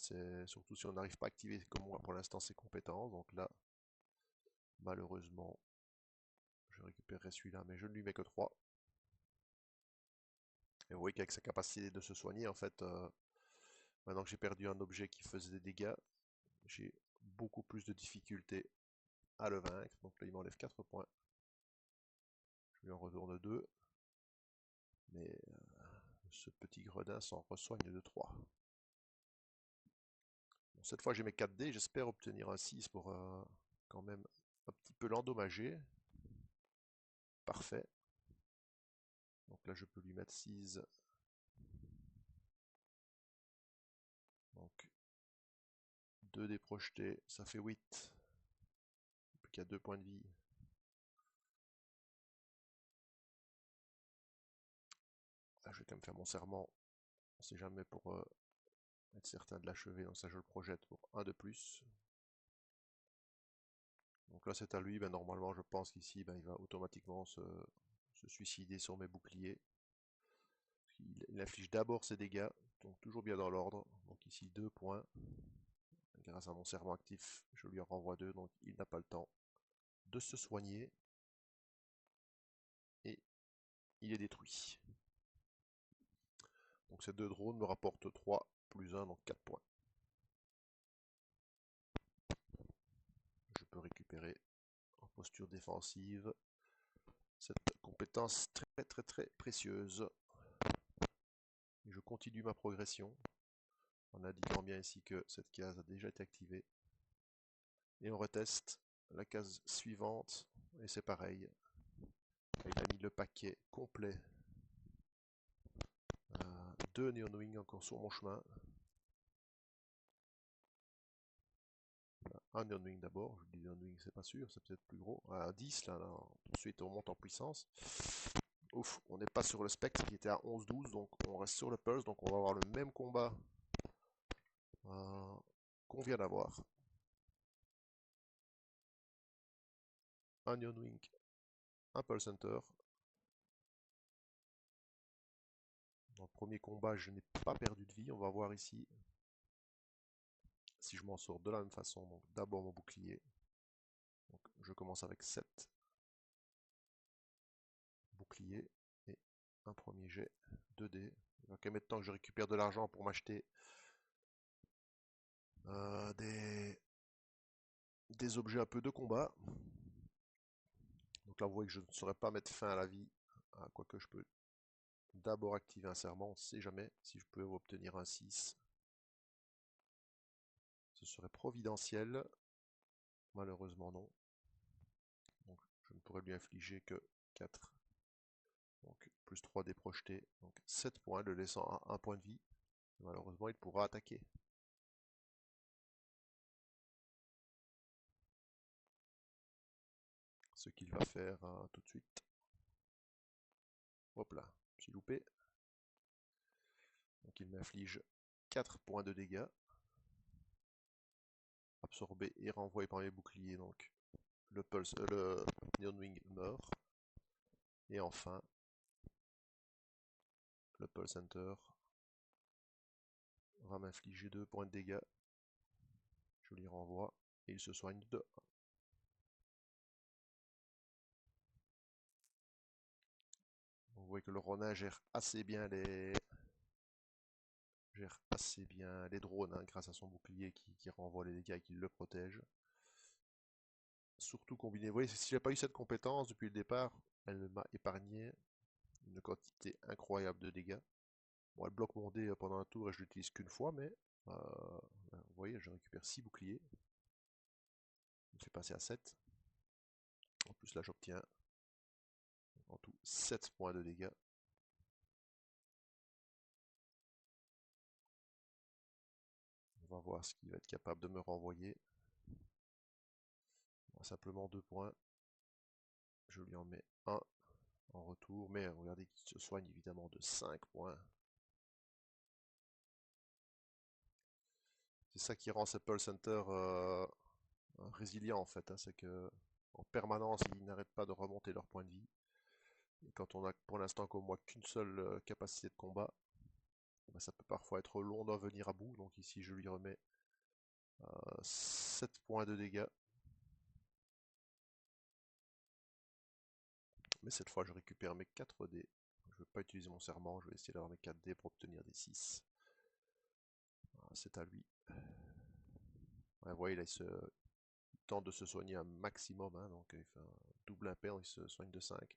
Speaker 1: surtout si on n'arrive pas à activer comme moi pour l'instant ses compétences. Donc là, malheureusement, je récupérerai celui-là, mais je ne lui mets que 3. Et vous voyez qu'avec sa capacité de se soigner, en fait, maintenant que j'ai perdu un objet qui faisait des dégâts, j'ai beaucoup plus de difficultés à le vaincre. Donc là, il m'enlève 4 points. Je lui en retourne 2. Mais ce petit gredin s'en resoigne de 3. Bon, cette fois, j'ai mes 4 dés. J'espère obtenir un 6 pour quand même un petit peu l'endommager. Parfait. Donc là, je peux lui mettre 6. Donc 2 dés projetés, ça fait 8. Plus qu'à 2 points de vie. Là, je vais quand même faire mon serment. On ne sait jamais pour être certain de l'achever. Donc ça, je le projette pour 1 de plus. Donc là, c'est à lui. Ben, normalement, je pense qu'ici, ben, il va automatiquement se suicider sur mes boucliers. Il inflige d'abord ses dégâts, donc toujours bien dans l'ordre. Donc ici 2 points. Grâce à mon serment actif, je lui en renvoie 2, donc il n'a pas le temps de se soigner. Et il est détruit. Donc ces 2 drones me rapportent 3 plus 1, donc 4 points. Je peux récupérer en posture défensive cette compétence très précieuse. Et je continue ma progression en indiquant bien ici que cette case a déjà été activée. Et on reteste la case suivante, et c'est pareil. Il a mis le paquet complet. 2 Neonwing encore sur mon chemin. Un Neonwing d'abord, je dis Neonwing, c'est pas sûr, c'est peut-être plus gros. 10 là, tout de suite on monte en puissance. Ouf, on n'est pas sur le spectre qui était à 11-12, donc on reste sur le pulse, donc on va avoir le même combat qu'on vient d'avoir. Un Neonwing, un Pulse Hunter. Dans le premier combat, je n'ai pas perdu de vie, on va voir ici si je m'en sors de la même façon. Donc d'abord mon bouclier. Donc, je commence avec 7 boucliers et un premier jet, 2 dés. Il va quand même être temps que je récupère de l'argent pour m'acheter des objets un peu de combat. Donc là, vous voyez que je ne saurais pas mettre fin à la vie, quoique je peux d'abord activer un serment, on ne sait jamais si je peux obtenir un 6. Ce serait providentiel, malheureusement non. Donc je ne pourrais lui infliger que 4. Donc plus 3 des projetés, donc 7 points, le laissant à 1 point de vie. Malheureusement, il pourra attaquer. Ce qu'il va faire tout de suite. Hop là, j'ai loupé. Donc il m'inflige 4 points de dégâts. Absorbé et renvoyé par mes boucliers, donc le Neonwing meurt. Et enfin, Le Pearl Center va m'infliger 2 points de dégâts. Je lui renvoie et il se soigne de 1. Vous voyez que le Ronin gère assez bien les drones, hein, grâce à son bouclier qui renvoie les dégâts et qui le protège. Surtout combiné. Vous voyez, si j'ai pas eu cette compétence depuis le départ, elle m'a épargné une quantité incroyable de dégâts. Bon, elle bloque mon dé pendant un tour et je l'utilise qu'une fois, mais vous voyez, je récupère 6 boucliers. Je me fais passer à 7. En plus, là, j'obtiens en tout 7 points de dégâts. On va voir ce qu'il va être capable de me renvoyer. Simplement 2 points. Je lui en mets 1 en retour, mais regardez qu'il se soigne évidemment de 5 points. C'est ça qui rend ce Pearl Center résilient en fait, hein, c'est que en permanence ils n'arrêtent pas de remonter leur point de vie. Et quand on a pour l'instant comme moi qu'une seule capacité de combat, ben, ça peut parfois être long d'en venir à bout. Donc ici je lui remets 7 points de dégâts. Mais cette fois je récupère mes 4 dés. Je ne vais pas utiliser mon serment, je vais essayer d'avoir mes 4 dés pour obtenir des 6. C'est à lui. Ouais, vous voyez, là, il tente de se soigner un maximum, hein, donc il fait un double impair, il se soigne de 5.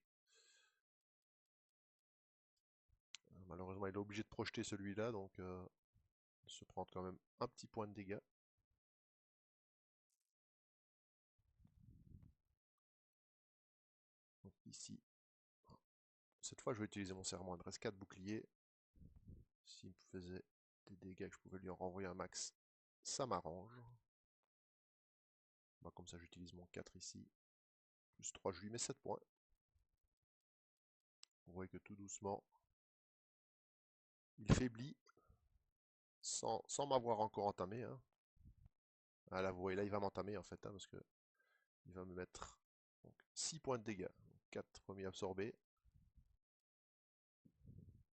Speaker 1: Malheureusement, il est obligé de projeter celui-là, donc il se prend quand même un petit point de dégâts. Donc ici, cette fois je vais utiliser mon serment, il me reste 4 boucliers. S'il me faisait des dégâts que je pouvais lui en renvoyer un max, ça m'arrange. Bah, comme ça j'utilise mon 4 ici. Plus 3, je lui mets 7 points. Vous voyez que tout doucement, il faiblit sans m'avoir encore entamé. Hein. Ah, là, vous voyez, là il va m'entamer en fait, hein, parce que il va me mettre donc, 6 points de dégâts. 4 premiers absorbés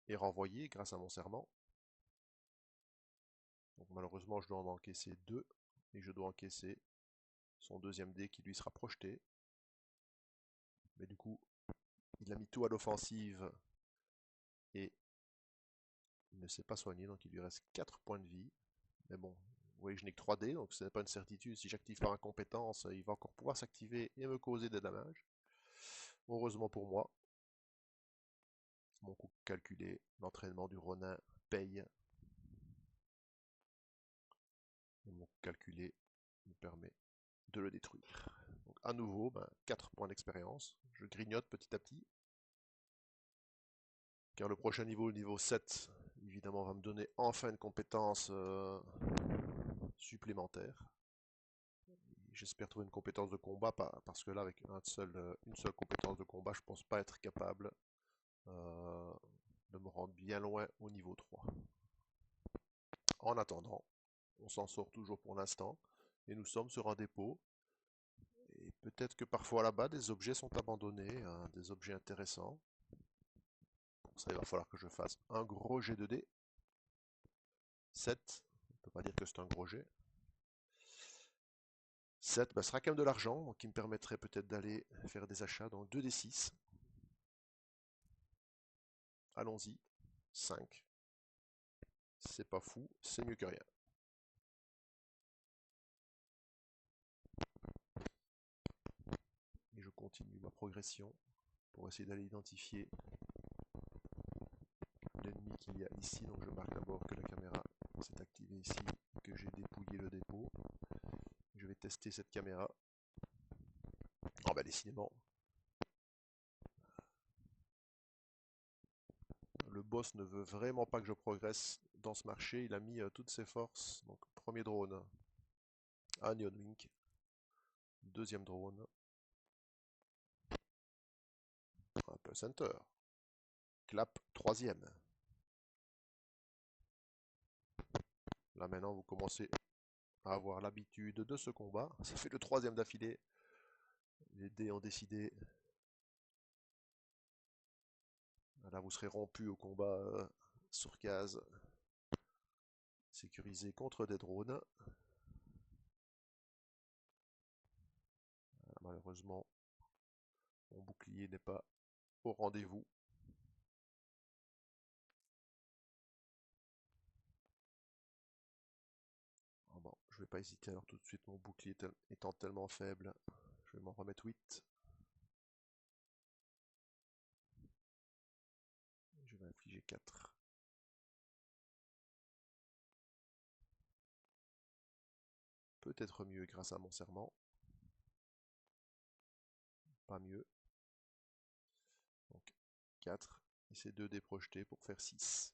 Speaker 1: et renvoyés grâce à mon serment. Donc malheureusement je dois en encaisser 2 et je dois encaisser son deuxième dé qui lui sera projeté. Mais du coup, il a mis tout à l'offensive et il ne s'est pas soigné, donc il lui reste 4 points de vie. Mais bon, vous voyez, je n'ai que 3 dés, donc ce n'est pas une certitude. Si j'active par incompétence, il va encore pouvoir s'activer et me causer des dommages. Heureusement pour moi, mon coup calculé, l'entraînement du Ronin paye. Et mon coup calculé me permet de le détruire. Donc à nouveau, 4 points d'expérience. Je grignote petit à petit. Car le prochain niveau, le niveau 7, évidemment, va me donner enfin une compétence supplémentaire. J'espère trouver une compétence de combat, parce que là, avec une seule compétence de combat, je pense pas être capable de me rendre bien loin au niveau 3. En attendant, on s'en sort toujours pour l'instant, et nous sommes sur un dépôt. Et peut-être que parfois là-bas, des objets sont abandonnés, hein, des objets intéressants. Pour ça, il va falloir que je fasse un gros jet de dés. 7, on ne peut pas dire que c'est un gros jet. 7, ce sera quand même de l'argent, qui me permettrait peut-être d'aller faire des achats. Donc 2d6. Allons-y. 5. C'est pas fou, c'est mieux que rien. Et je continue ma progression pour essayer d'aller identifier l'ennemi qu'il y a ici. Donc je marque d'abord que la caméra s'est activée ici, que j'ai dépouillé le dépôt. Je vais tester cette caméra. Oh bah décidément. Le boss ne veut vraiment pas que je progresse dans ce marché. Il a mis toutes ses forces. Donc premier drone, Onion Wink. Deuxième drone, Apple Center. Clap, troisième. Là maintenant vous commencez à avoir l'habitude de ce combat. Ça fait le troisième d'affilée. Les dés ont décidé. Là vous serez rompu au combat sur case, sécurisé contre des drones. Malheureusement, mon bouclier n'est pas au rendez-vous. Oh bon, je vais pas hésiter alors tout de suite, mon bouclier étant tellement faible, je vais m'en remettre 8. Je vais infliger 4. Peut-être mieux grâce à mon serment. Pas mieux. Donc 4. Et c'est 2 dés projetés pour faire 6.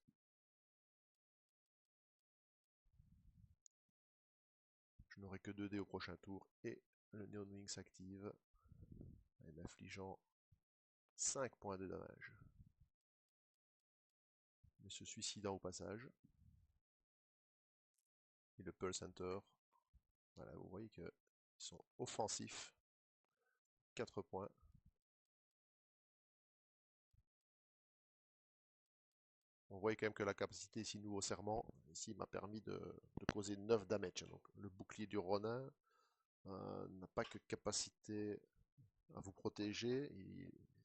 Speaker 1: Je n'aurai que 2 dés au prochain tour et le Neon Wing s'active en m'infligeant 5 points de dommage. Mais se suicidant au passage. Et le Pearl Center, voilà, vous voyez qu'ils sont offensifs. 4 points. On voit quand même que la capacité ici, nous, au serment, ici, m'a permis de causer 9 damage. Donc, le bouclier du Ronin n'a pas que capacité à vous protéger.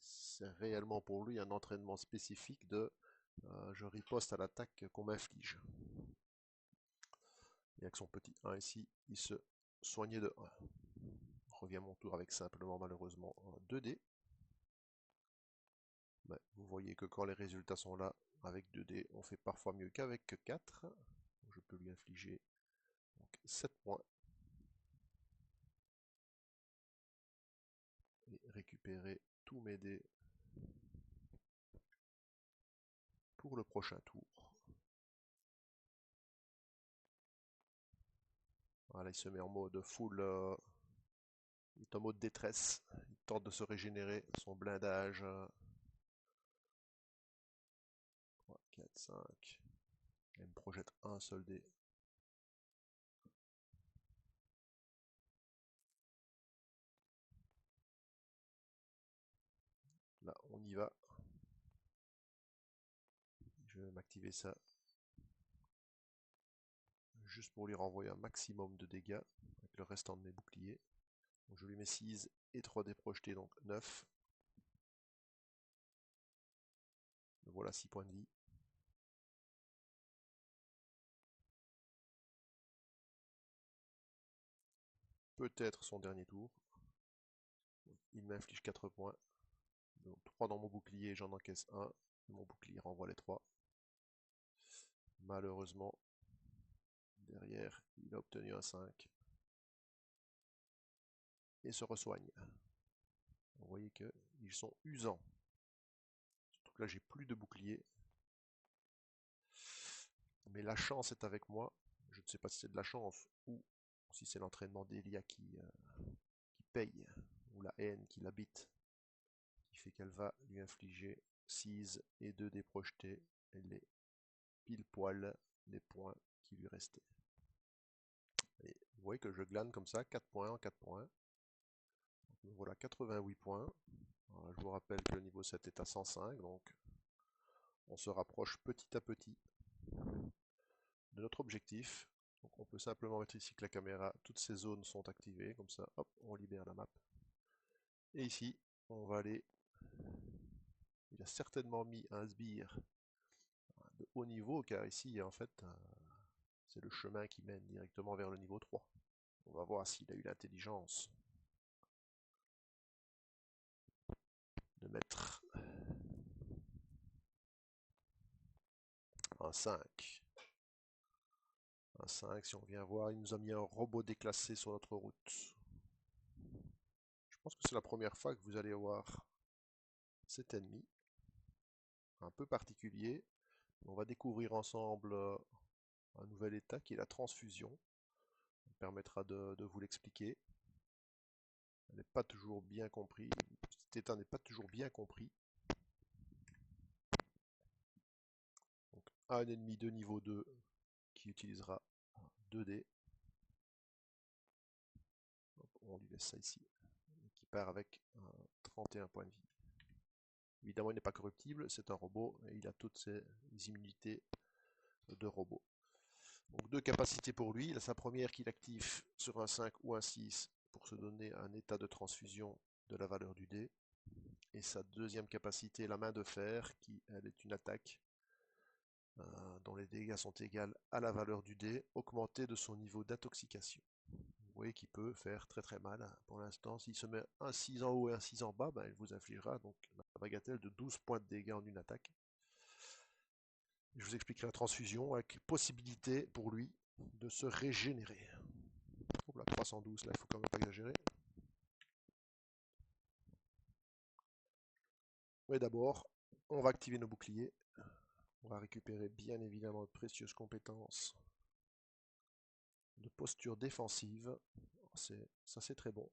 Speaker 1: C'est réellement pour lui un entraînement spécifique de je riposte à l'attaque qu'on m'inflige. Et avec son petit 1 ici, il se soignait de 1. On revient à mon tour avec simplement, malheureusement, 2 dés. Mais vous voyez que quand les résultats sont là, avec 2 dés, on fait parfois mieux qu'avec 4. Je peux lui infliger donc 7 points. Et récupérer tous mes dés pour le prochain tour. Voilà, il se met en mode full. Il est en mode détresse. Il tente de se régénérer. Son blindage. 3, 4, 5. Il me projette un seul dé. Là, on y va. Je vais m'activer ça. Juste pour lui renvoyer un maximum de dégâts. Avec le restant de mes boucliers. Donc je lui mets 6 et 3 dés projetés, donc 9. Voilà 6 points de vie. Peut-être son dernier tour. Il m'inflige 4 points. Donc 3 dans mon bouclier, j'en encaisse 1. Mon bouclier renvoie les 3. Malheureusement, derrière, il a obtenu un 5. Et se resoigne. Vous voyez qu'ils sont usants. Surtout que là, j'ai plus de bouclier. Mais la chance est avec moi. Je ne sais pas si c'est de la chance ou si c'est l'entraînement d'Elia qui paye, ou la haine qui l'habite, qui fait qu'elle va lui infliger 6 et 2 dés projetés. Elle est pile poil les points qui lui restaient. Et vous voyez que je glane comme ça, 4 points en 4 points. Donc voilà, 88 points. Alors, je vous rappelle que le niveau 7 est à 105, donc on se rapproche petit à petit de notre objectif. Donc on peut simplement mettre ici que la caméra, toutes ces zones sont activées, comme ça, hop, on libère la map. Et ici, on va aller... Il a certainement mis un sbire de haut niveau, car ici, en fait, c'est le chemin qui mène directement vers le niveau 3. On va voir s'il a eu l'intelligence de mettre un 5. Un 5, si on vient voir, il nous a mis un robot déclassé sur notre route. Je pense que c'est la première fois que vous allez voir cet ennemi. Un peu particulier. On va découvrir ensemble un nouvel état qui est la transfusion. Ça me permettra de vous l'expliquer. Elle n'est pas toujours bien compris. Cet état n'est pas toujours bien compris. Donc, un ennemi de niveau 2 qui utilisera 2 dés. On lui laisse ça ici. Qui part avec 31 points de vie. Évidemment, il n'est pas corruptible, c'est un robot et il a toutes ses immunités de robot. Donc deux capacités pour lui. Il a sa première qu'il active sur un 5 ou un 6 pour se donner un état de transfusion de la valeur du dé. Et sa deuxième capacité, la main de fer, qui elle est une attaque dont les dégâts sont égaux à la valeur du dé, augmentée de son niveau d'intoxication. Vous voyez qu'il peut faire très très mal. Pour l'instant, s'il se met un 6 en haut et un 6 en bas, ben, il vous infligera donc la bagatelle de 12 points de dégâts en une attaque. Je vous expliquerai la transfusion avec possibilité pour lui de se régénérer. Oh là, 312, là, il faut quand même pas exagérer. Mais d'abord, on va activer nos boucliers. On va récupérer bien évidemment de précieuses compétences de posture défensive. Ça c'est très bon.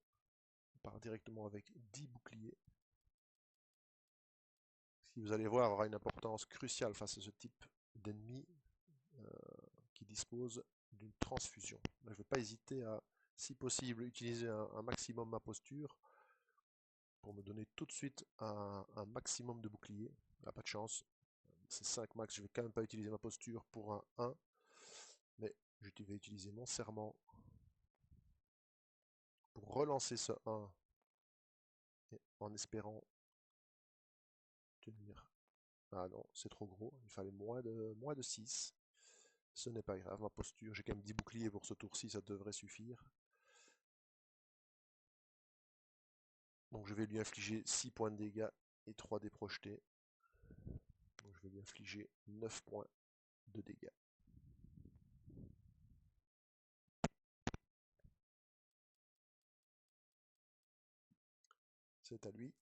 Speaker 1: On part directement avec 10 boucliers. Ce qui, vous allez voir, aura une importance cruciale face à ce type d'ennemi qui dispose d'une transfusion. Je ne vais pas hésiter à, si possible, utiliser un maximum ma posture pour me donner tout de suite un maximum de boucliers. Pas de chance. C'est 5 max, je vais quand même pas utiliser ma posture pour un 1, mais je vais utiliser mon serment pour relancer ce 1 en espérant tenir. Ah non, c'est trop gros, il fallait moins de 6. Ce n'est pas grave, ma posture, j'ai quand même 10 boucliers pour ce tour-ci, ça devrait suffire. Donc je vais lui infliger 6 points de dégâts et 3 dés projetés. Donc je vais lui infliger 9 points de dégâts. C'est à lui.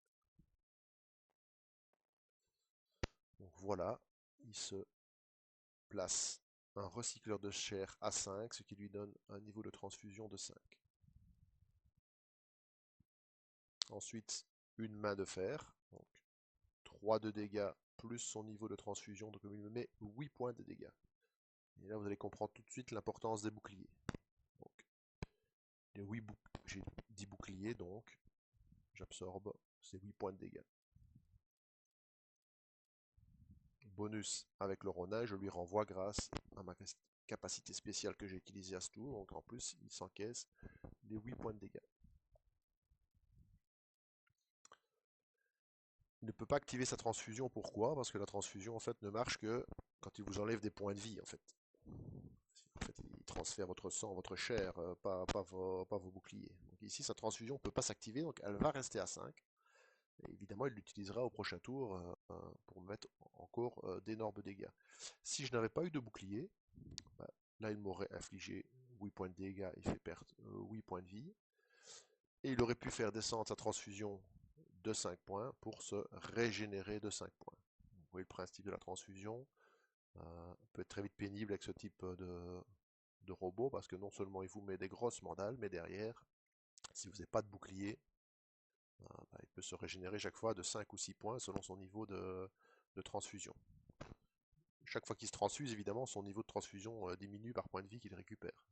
Speaker 1: Donc voilà, il se place un recycleur de chair à 5, ce qui lui donne un niveau de transfusion de 5. Ensuite, une main de fer, donc 3 de dégâts plus son niveau de transfusion, donc il me met 8 points de dégâts. Et là, vous allez comprendre tout de suite l'importance des boucliers. Donc, j'ai 10 boucliers, donc j'absorbe ces 8 points de dégâts. Bonus avec le Ronin, je lui renvoie grâce à ma capacité spéciale que j'ai utilisée à ce tour. Donc en plus, il s'encaisse les 8 points de dégâts. Il ne peut pas activer sa transfusion, pourquoi? Parce que la transfusion en fait ne marche que quand il vous enlève des points de vie en fait. En fait, il transfère votre sang, votre chair, pas vos boucliers. Donc ici, sa transfusion ne peut pas s'activer, donc elle va rester à 5. Et évidemment, il l'utilisera au prochain tour pour mettre encore d'énormes dégâts. Si je n'avais pas eu de bouclier, bah, là il m'aurait infligé 8 points de dégâts et fait perdre 8 points de vie. Et il aurait pu faire descendre sa transfusion de 5 points pour se régénérer de 5 points. Vous voyez le principe de la transfusion peut être très vite pénible avec ce type de robot parce que non seulement il vous met des grosses mandales, mais derrière, si vous n'avez pas de bouclier, il peut se régénérer chaque fois de 5 ou 6 points selon son niveau de transfusion. Chaque fois qu'il se transfuse, évidemment, son niveau de transfusion diminue par point de vie qu'il récupère.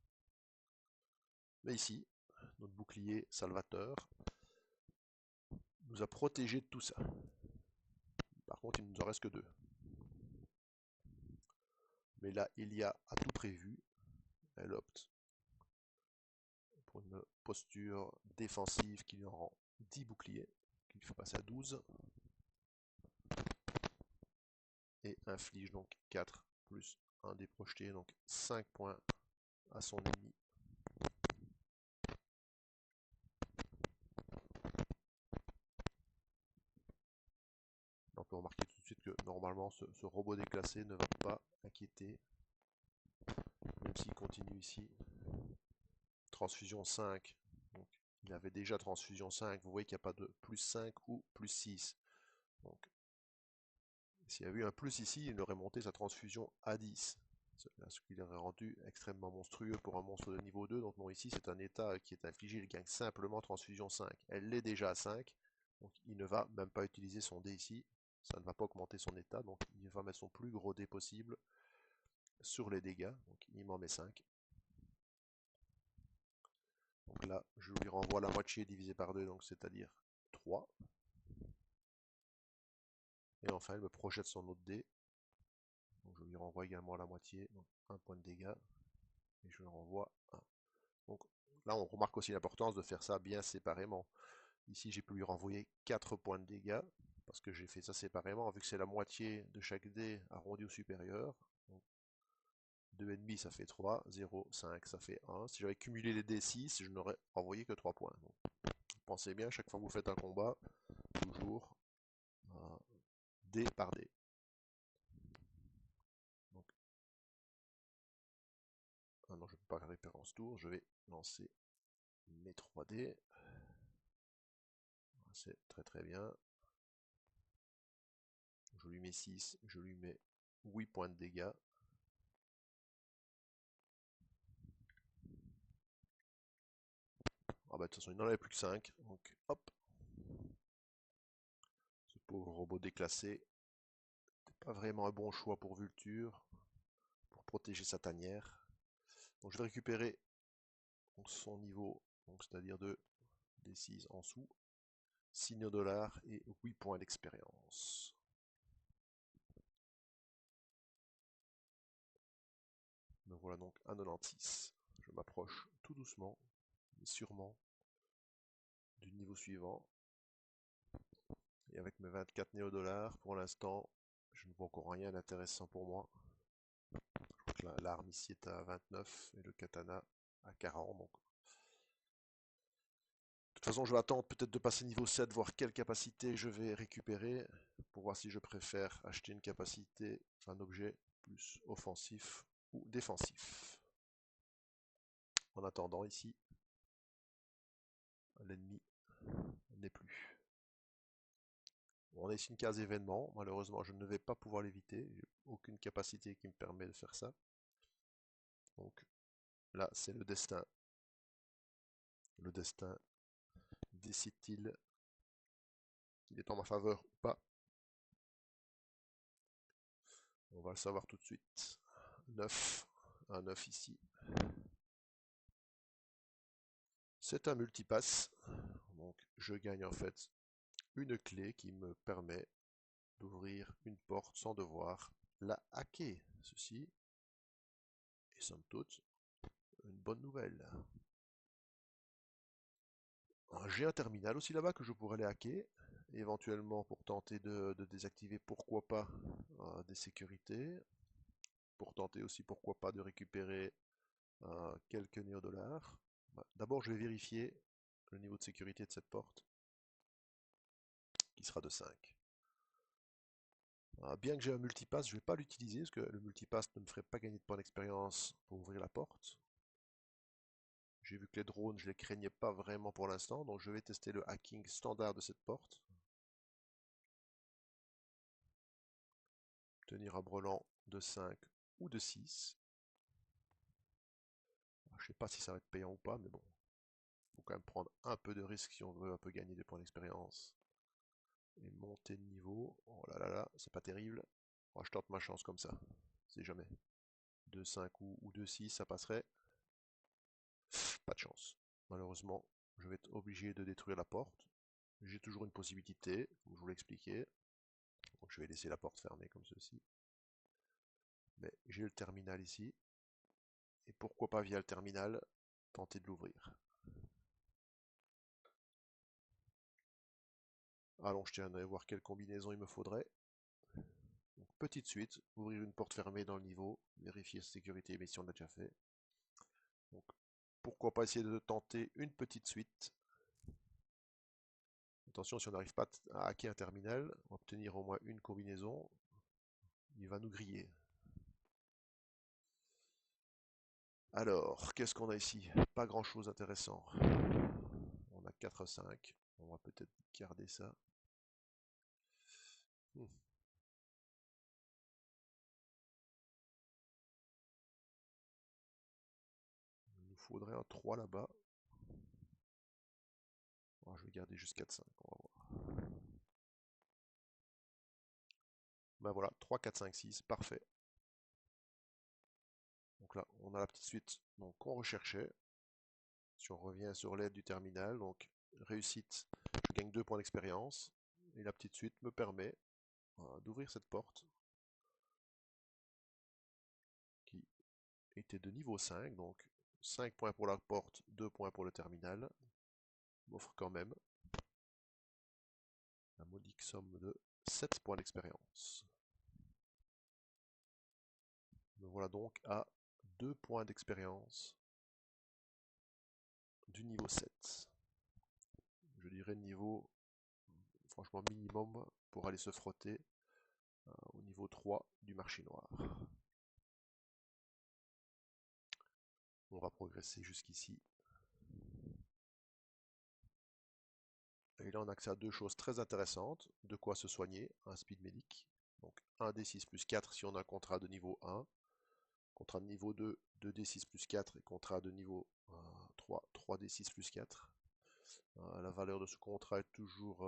Speaker 1: Mais ici, notre bouclier salvateur nous a protégé de tout ça. Par contre, il ne nous en reste que 2. Mais là, il y a à tout prévu. Elle opte pour une posture défensive qui lui en rend 10 boucliers, qui lui fait passer à 12. Et inflige donc 4 plus 1 des projetés, donc 5 points à son ennemi. On peut remarquer tout de suite que normalement ce robot déclassé ne va pas inquiéter, même s'il continue ici. Transfusion 5, donc il avait déjà transfusion 5, vous voyez qu'il n'y a pas de plus 5 ou plus 6. Donc s'il y avait eu un plus ici, il aurait monté sa transfusion à 10. Ce qui l'aurait rendu extrêmement monstrueux pour un monstre de niveau 2. Donc non, ici c'est un état qui est infligé, il gagne simplement transfusion 5. Elle l'est déjà à 5, donc il ne va même pas utiliser son dé ici. Ça ne va pas augmenter son état, donc il va mettre son plus gros dé possible sur les dégâts. Donc il m'en met 5. Donc là, je lui renvoie la moitié divisé par 2, donc c'est-à-dire 3. Et enfin, elle me projette son autre dé. Donc, je lui renvoie également la moitié, donc 1 point de dégâts. Et je lui renvoie 1. Donc là, on remarque aussi l'importance de faire ça bien séparément. Ici, j'ai pu lui renvoyer 4 points de dégâts, parce que j'ai fait ça séparément, vu que c'est la moitié de chaque dé arrondi au supérieur. Donc, 2,5 ça fait 3, 0, 5 ça fait 1. Si j'avais cumulé les D6, je n'aurais envoyé que 3 points. Donc, pensez bien, chaque fois que vous faites un combat, toujours dé par dé. Donc, ah non, je ne peux pas réparer en ce tour, je vais lancer mes 3 dés. C'est très très bien. Je lui mets 6, je lui mets 8 points de dégâts. Ah bah de toute façon, il n'en avait plus que 5. Donc hop. Ce pauvre robot déclassé. C'était pas vraiment un bon choix pour Vulture. Pour protéger sa tanière. Donc je vais récupérer donc, son niveau. Donc c'est-à-dire de D6 en dessous. Signe dollar et 8 points d'expérience. Me voilà donc à 96. Je m'approche tout doucement, mais sûrement, du niveau suivant. Et avec mes 24 néo-dollars, pour l'instant, je ne vois encore rien d'intéressant pour moi. Je crois que l'arme ici est à 29 et le katana à 40. Donc. De toute façon, je vais attendre peut-être de passer niveau 7, voir quelle capacité je vais récupérer, pour voir si je préfère acheter une capacité, un objet plus offensif ou défensif. En attendant, ici, l'ennemi n'est plus. Bon, on a ici une case événement. Malheureusement, je ne vais pas pouvoir l'éviter. J'ai aucune capacité qui me permet de faire ça. Donc là, c'est le destin. Le destin décide-t-il qu'il est en ma faveur ou pas? On va le savoir tout de suite. 9. Un 9 ici. C'est un multipass. Donc je gagne en fait une clé qui me permet d'ouvrir une porte sans devoir la hacker. Ceci est somme toute une bonne nouvelle. J'ai un terminal aussi là-bas que je pourrais aller hacker, éventuellement pour tenter de désactiver pourquoi pas des sécurités, pour tenter aussi pourquoi pas de récupérer quelques néo-dollars. D'abord je vais vérifier le niveau de sécurité de cette porte, qui sera de 5. Bien que j'ai un multipass, je ne vais pas l'utiliser, parce que le multipass ne me ferait pas gagner de points d'expérience pour ouvrir la porte. J'ai vu que les drones, je les craignais pas vraiment pour l'instant, donc je vais tester le hacking standard de cette porte. Tenir un brelan de 5 ou de 6. Je sais pas si ça va être payant ou pas, mais bon. Il faut quand même prendre un peu de risque si on veut un peu gagner des points d'expérience. Et monter de niveau. Oh là là là, c'est pas terrible. Oh, je tente ma chance comme ça. C'est jamais. 2-5 ou 2-6, ça passerait. Pas de chance. Malheureusement, je vais être obligé de détruire la porte. J'ai toujours une possibilité, comme je vous l'ai expliqué. Donc je vais laisser la porte fermée comme ceci. Mais j'ai le terminal ici. Et pourquoi pas via le terminal, tenter de l'ouvrir. Allons jeter un œil, voir quelle combinaison il me faudrait. Donc, petite suite, ouvrir une porte fermée dans le niveau, vérifier sa sécurité, mais si on l'a déjà fait. Donc, pourquoi pas essayer de tenter une petite suite. Attention, si on n'arrive pas à hacker un terminal, obtenir au moins une combinaison, il va nous griller. Alors, qu'est-ce qu'on a ici? Pas grand chose d'intéressant. On a 4-5. On va peut-être garder ça. Hmm. Il nous faudrait un 3 là-bas. Oh, je vais garder juste 4-5. On va voir. Ben voilà, 3, 4, 5, 6. Parfait. Donc là, on a la petite suite qu'on recherchait. Si on revient sur l'aide du terminal, donc réussite, je gagne 2 points d'expérience. Et la petite suite me permet d'ouvrir cette porte qui était de niveau 5, donc 5 points pour la porte, 2 points pour le terminal, m'offre quand même la modique somme de 7 points d'expérience. Me voilà donc à 2 points d'expérience du niveau 7. Je dirais niveau franchement minimum pour aller se frotter au niveau 3 du marché noir. On va progresser jusqu'ici. Et là on a accès à deux choses très intéressantes. De quoi se soigner, un speed médic. Donc 1d6 plus 4 si on a un contrat de niveau 1. Contrat de niveau 2, 2d6 plus 4 et contrat de niveau 3, 3d6 plus 4. La valeur de ce contrat est toujours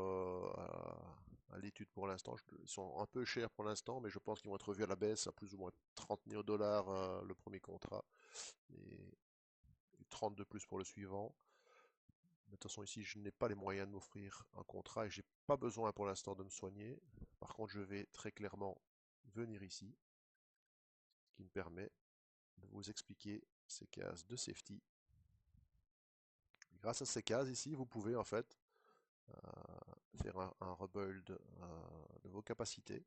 Speaker 1: à l'étude pour l'instant. Ils sont un peu chers pour l'instant, mais je pense qu'ils vont être revus à la baisse à plus ou moins 30 000 dollars le premier contrat et 30 de plus pour le suivant. De toute façon, ici, je n'ai pas les moyens de m'offrir un contrat et j'ai pas besoin pour l'instant de me soigner. Par contre, je vais très clairement venir ici, ce qui me permet de vous expliquer ces cases de safety. Grâce à ces cases ici, vous pouvez en fait faire un rebuild de vos capacités.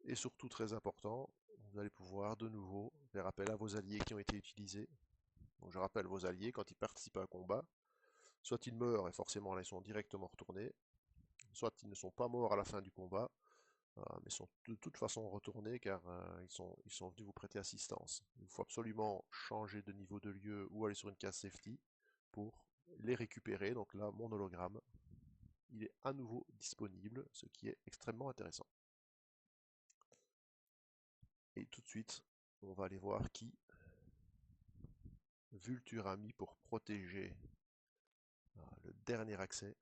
Speaker 1: Et surtout, très important, vous allez pouvoir de nouveau faire appel à vos alliés qui ont été utilisés. Donc, je rappelle vos alliés, quand ils participent à un combat, soit ils meurent et forcément là ils sont directement retournés, soit ils ne sont pas morts à la fin du combat, mais sont de toute façon retournés car ils sont venus vous prêter assistance. Il faut absolument changer de niveau de lieu ou aller sur une case safety pour les récupérer. Donc là, mon hologramme, il est à nouveau disponible, ce qui est extrêmement intéressant. Et tout de suite, on va aller voir qui Vulture a mis pour protéger le dernier accès.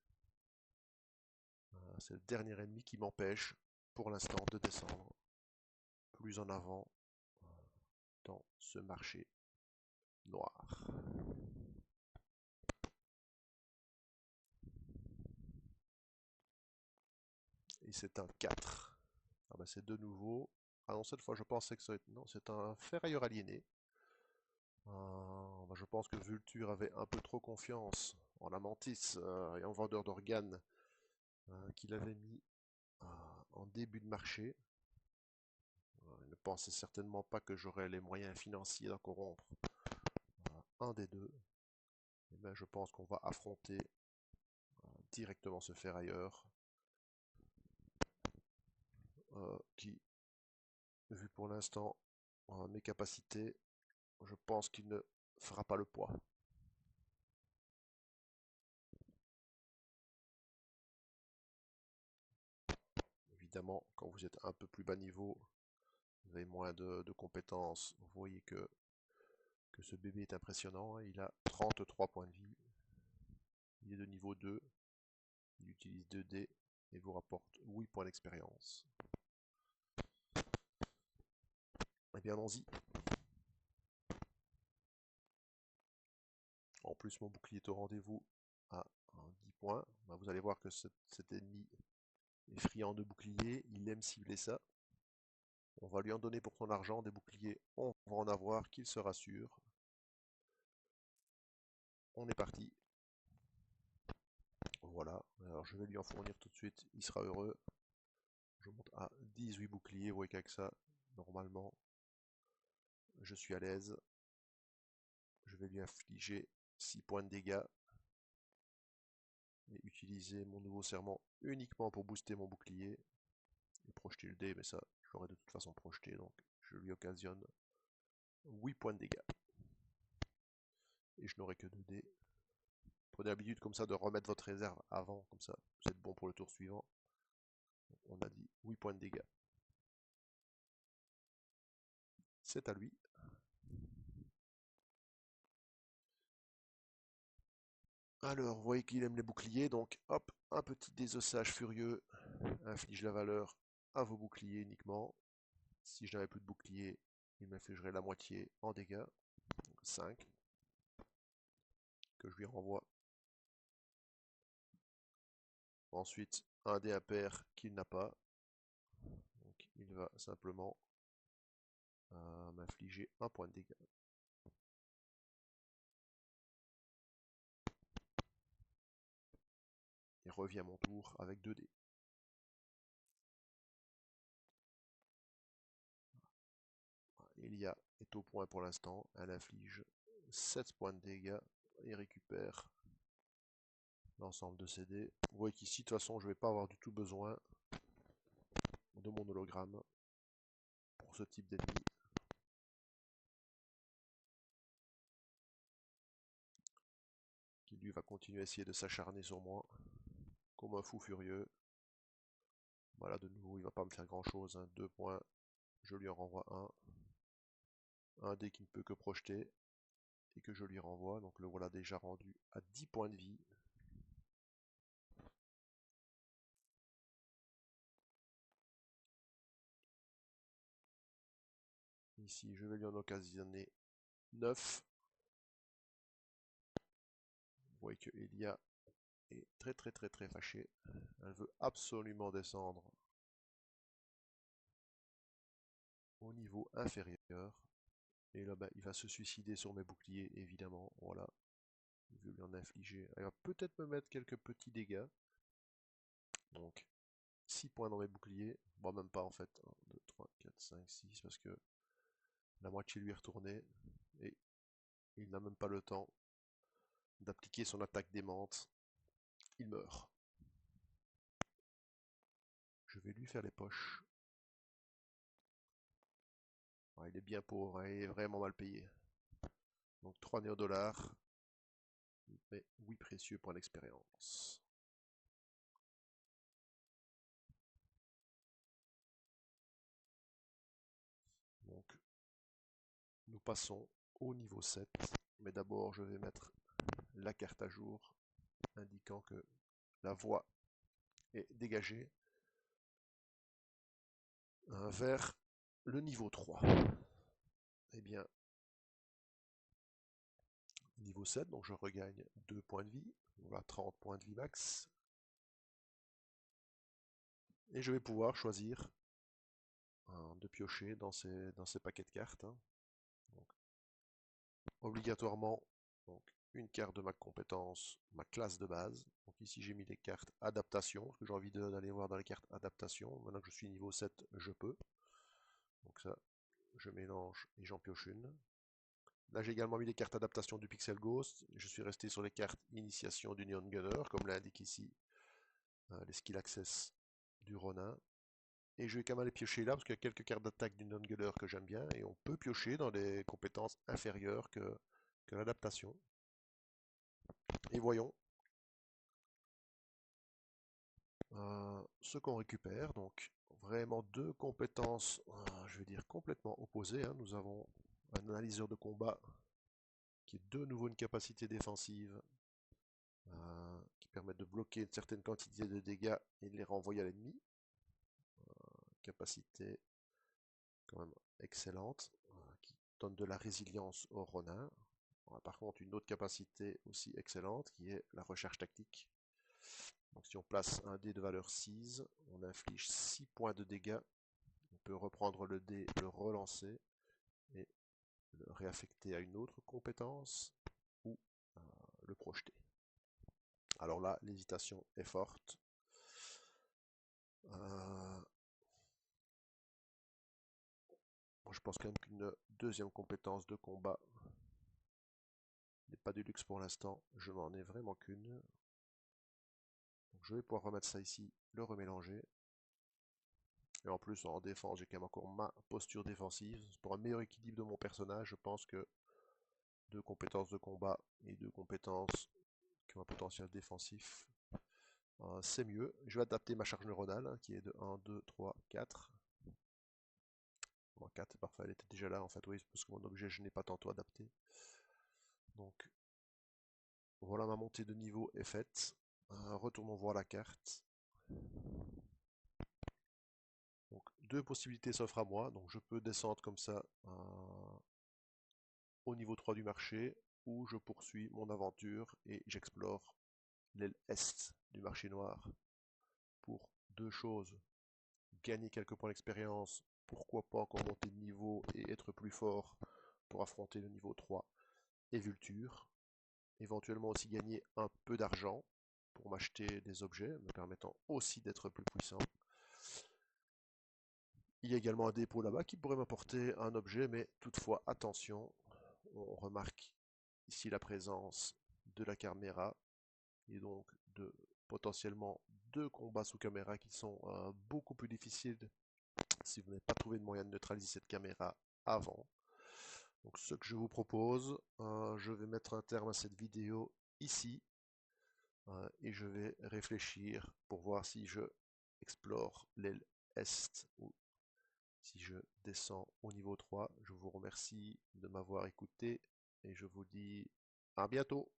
Speaker 1: C'est le dernier ennemi qui m'empêche pour l'instant de descendre plus en avant dans ce marché noir. Et c'est un 4. Ah bah c'est de nouveau. Ah non, cette fois je pensais que ça être... Non, c'est un ferrailleur aliéné. Bah, je pense que Vulture avait un peu trop confiance en la Mantis et en vendeur d'organes qu'il avait mis en début de marché. Il ne pensait certainement pas que j'aurais les moyens financiers d'en corrompre un des deux. Et bien, je pense qu'on va affronter directement ce ferrailleur qui, vu pour l'instant mes capacités, je pense qu'il ne fera pas le poids. Évidemment, quand vous êtes un peu plus bas niveau, vous avez moins de compétences. Vous voyez que ce bébé est impressionnant. Il a 33 points de vie. Il est de niveau 2. Il utilise 2D et vous rapporte 8 points d'expérience. Eh bien, allons-y. En plus, mon bouclier est au rendez-vous à 10 points. Ben, vous allez voir que cet ennemi est friand de bouclier. Il aime cibler ça. On va lui en donner pour son argent. Des boucliers, on va en avoir, qu'il se rassure. On est parti. Voilà. Alors, je vais lui en fournir tout de suite. Il sera heureux. Je monte à 18 boucliers. Vous voyez qu'avec ça, normalement, je suis à l'aise. Je vais lui infliger 6 points de dégâts. Et utiliser mon nouveau serment uniquement pour booster mon bouclier. Et projeter le dé, mais ça, je l'aurais de toute façon projeté. Donc, je lui occasionne 8 points de dégâts. Et je n'aurai que 2 dés. Prenez l'habitude comme ça de remettre votre réserve avant, comme ça, vous êtes bon pour le tour suivant. On a dit 8 points de dégâts. C'est à lui. Alors, vous voyez qu'il aime les boucliers, donc hop, un petit désossage furieux inflige la valeur à vos boucliers uniquement. Si je n'avais plus de bouclier, il m'infligerait la moitié en dégâts, 5, que je lui renvoie. Ensuite, un dé impair qu'il n'a pas. il va simplement m'infliger un point de dégâts. Et revient à mon tour avec 2 dés. Elia est au point pour l'instant, elle inflige 7 points de dégâts et récupère l'ensemble de ses dés. Vous voyez qu'ici, de toute façon, je ne vais pas avoir du tout besoin de mon hologramme pour ce type d'ennemi. Qui lui va continuer à essayer de s'acharner sur moi comme un fou furieux. Voilà, de nouveau, il ne va pas me faire grand chose. 2 points, je lui en renvoie un dé qui ne peut que projeter et que je lui renvoie. Donc le voilà déjà rendu à 10 points de vie. Ici, je vais lui en occasionner 9. Vous voyez que Elia est très fâchée. Elle veut absolument descendre au niveau inférieur. Et là, il va se suicider sur mes boucliers, évidemment. Voilà. Je vais lui en infliger. Elle va peut-être me mettre quelques petits dégâts. Donc, 6 points dans mes boucliers. Bon, même pas en fait. 1, 2, 3, 4, 5, 6. Parce que la moitié lui est retournée. Et il n'a même pas le temps d'appliquer son attaque démente. Il meurt. Je vais lui faire les poches. Ah, il est bien pauvre, hein, il est vraiment mal payé. Donc 3 néodollars, mais 8 précieux points d'expérience. Donc nous passons au niveau 7, mais d'abord je vais mettre la carte à jour indiquant que la voie est dégagée vers le niveau 3. Eh bien, niveau 7, donc je regagne 2 points de vie, voilà 30 points de vie max. Et je vais pouvoir choisir de piocher dans ces paquets de cartes. Donc, obligatoirement, donc, une carte de ma compétence, ma classe de base. Donc ici j'ai mis les cartes adaptation, parce que j'ai envie d'aller voir dans les cartes adaptation. Maintenant que je suis niveau 7, je peux. Donc ça, je mélange et j'en pioche une. Là j'ai également mis les cartes adaptation du Pixel Ghost. Je suis resté sur les cartes initiation du Neon Gunner, comme l'indique ici les skill access du Ronin. Et je vais quand même aller piocher là, parce qu'il y a quelques cartes d'attaque du Neon Gunner que j'aime bien, et on peut piocher dans des compétences inférieures que l'adaptation. Et voyons ce qu'on récupère. Donc vraiment deux compétences, je vais dire complètement opposées. Nous avons un analyseur de combat qui est de nouveau une capacité défensive qui permet de bloquer une certaine quantité de dégâts et de les renvoyer à l'ennemi. Capacité quand même excellente qui donne de la résilience au Ronin. On a par contre une autre capacité aussi excellente qui est la recherche tactique. Donc si on place un dé de valeur 6, on inflige 6 points de dégâts. On peut reprendre le dé, le relancer et le réaffecter à une autre compétence ou le projeter. Alors là, l'hésitation est forte. Moi, je pense quand même qu'une deuxième compétence de combat n'est pas du luxe pour l'instant. Je n'en ai vraiment qu'une. Donc je vais pouvoir remettre ça ici, le remélanger. Et en plus, en défense, j'ai quand même encore ma posture défensive. Pour un meilleur équilibre de mon personnage, je pense que 2 compétences de combat et 2 compétences qui ont un potentiel défensif, c'est mieux. Je vais adapter ma charge neuronale, qui est de 1, 2, 3, 4. Bon, 4, c'est parfait, elle était déjà là en fait, oui, parce que mon objet, je n'ai pas tantôt adapté. Donc, voilà, ma montée de niveau est faite. Retournons voir la carte. Donc, deux possibilités s'offrent à moi. Donc, je peux descendre comme ça au niveau 3 du marché, ou je poursuis mon aventure et j'explore l'aile est du marché noir pour deux choses. gagner quelques points d'expérience, pourquoi pas encore monter de niveau et être plus fort pour affronter le niveau 3 et Vulture. Éventuellement aussi gagner un peu d'argent pour m'acheter des objets, me permettant aussi d'être plus puissant. Il y a également un dépôt là-bas qui pourrait m'apporter un objet, mais toutefois, attention, on remarque ici la présence de la caméra et donc de potentiellement deux combats sous caméra qui sont beaucoup plus difficiles si vous n'avez pas trouvé de moyen de neutraliser cette caméra avant. Donc ce que je vous propose, je vais mettre un terme à cette vidéo ici et je vais réfléchir pour voir si je explore l'aile Est ou si je descends au niveau 3. Je vous remercie de m'avoir écouté et je vous dis à bientôt.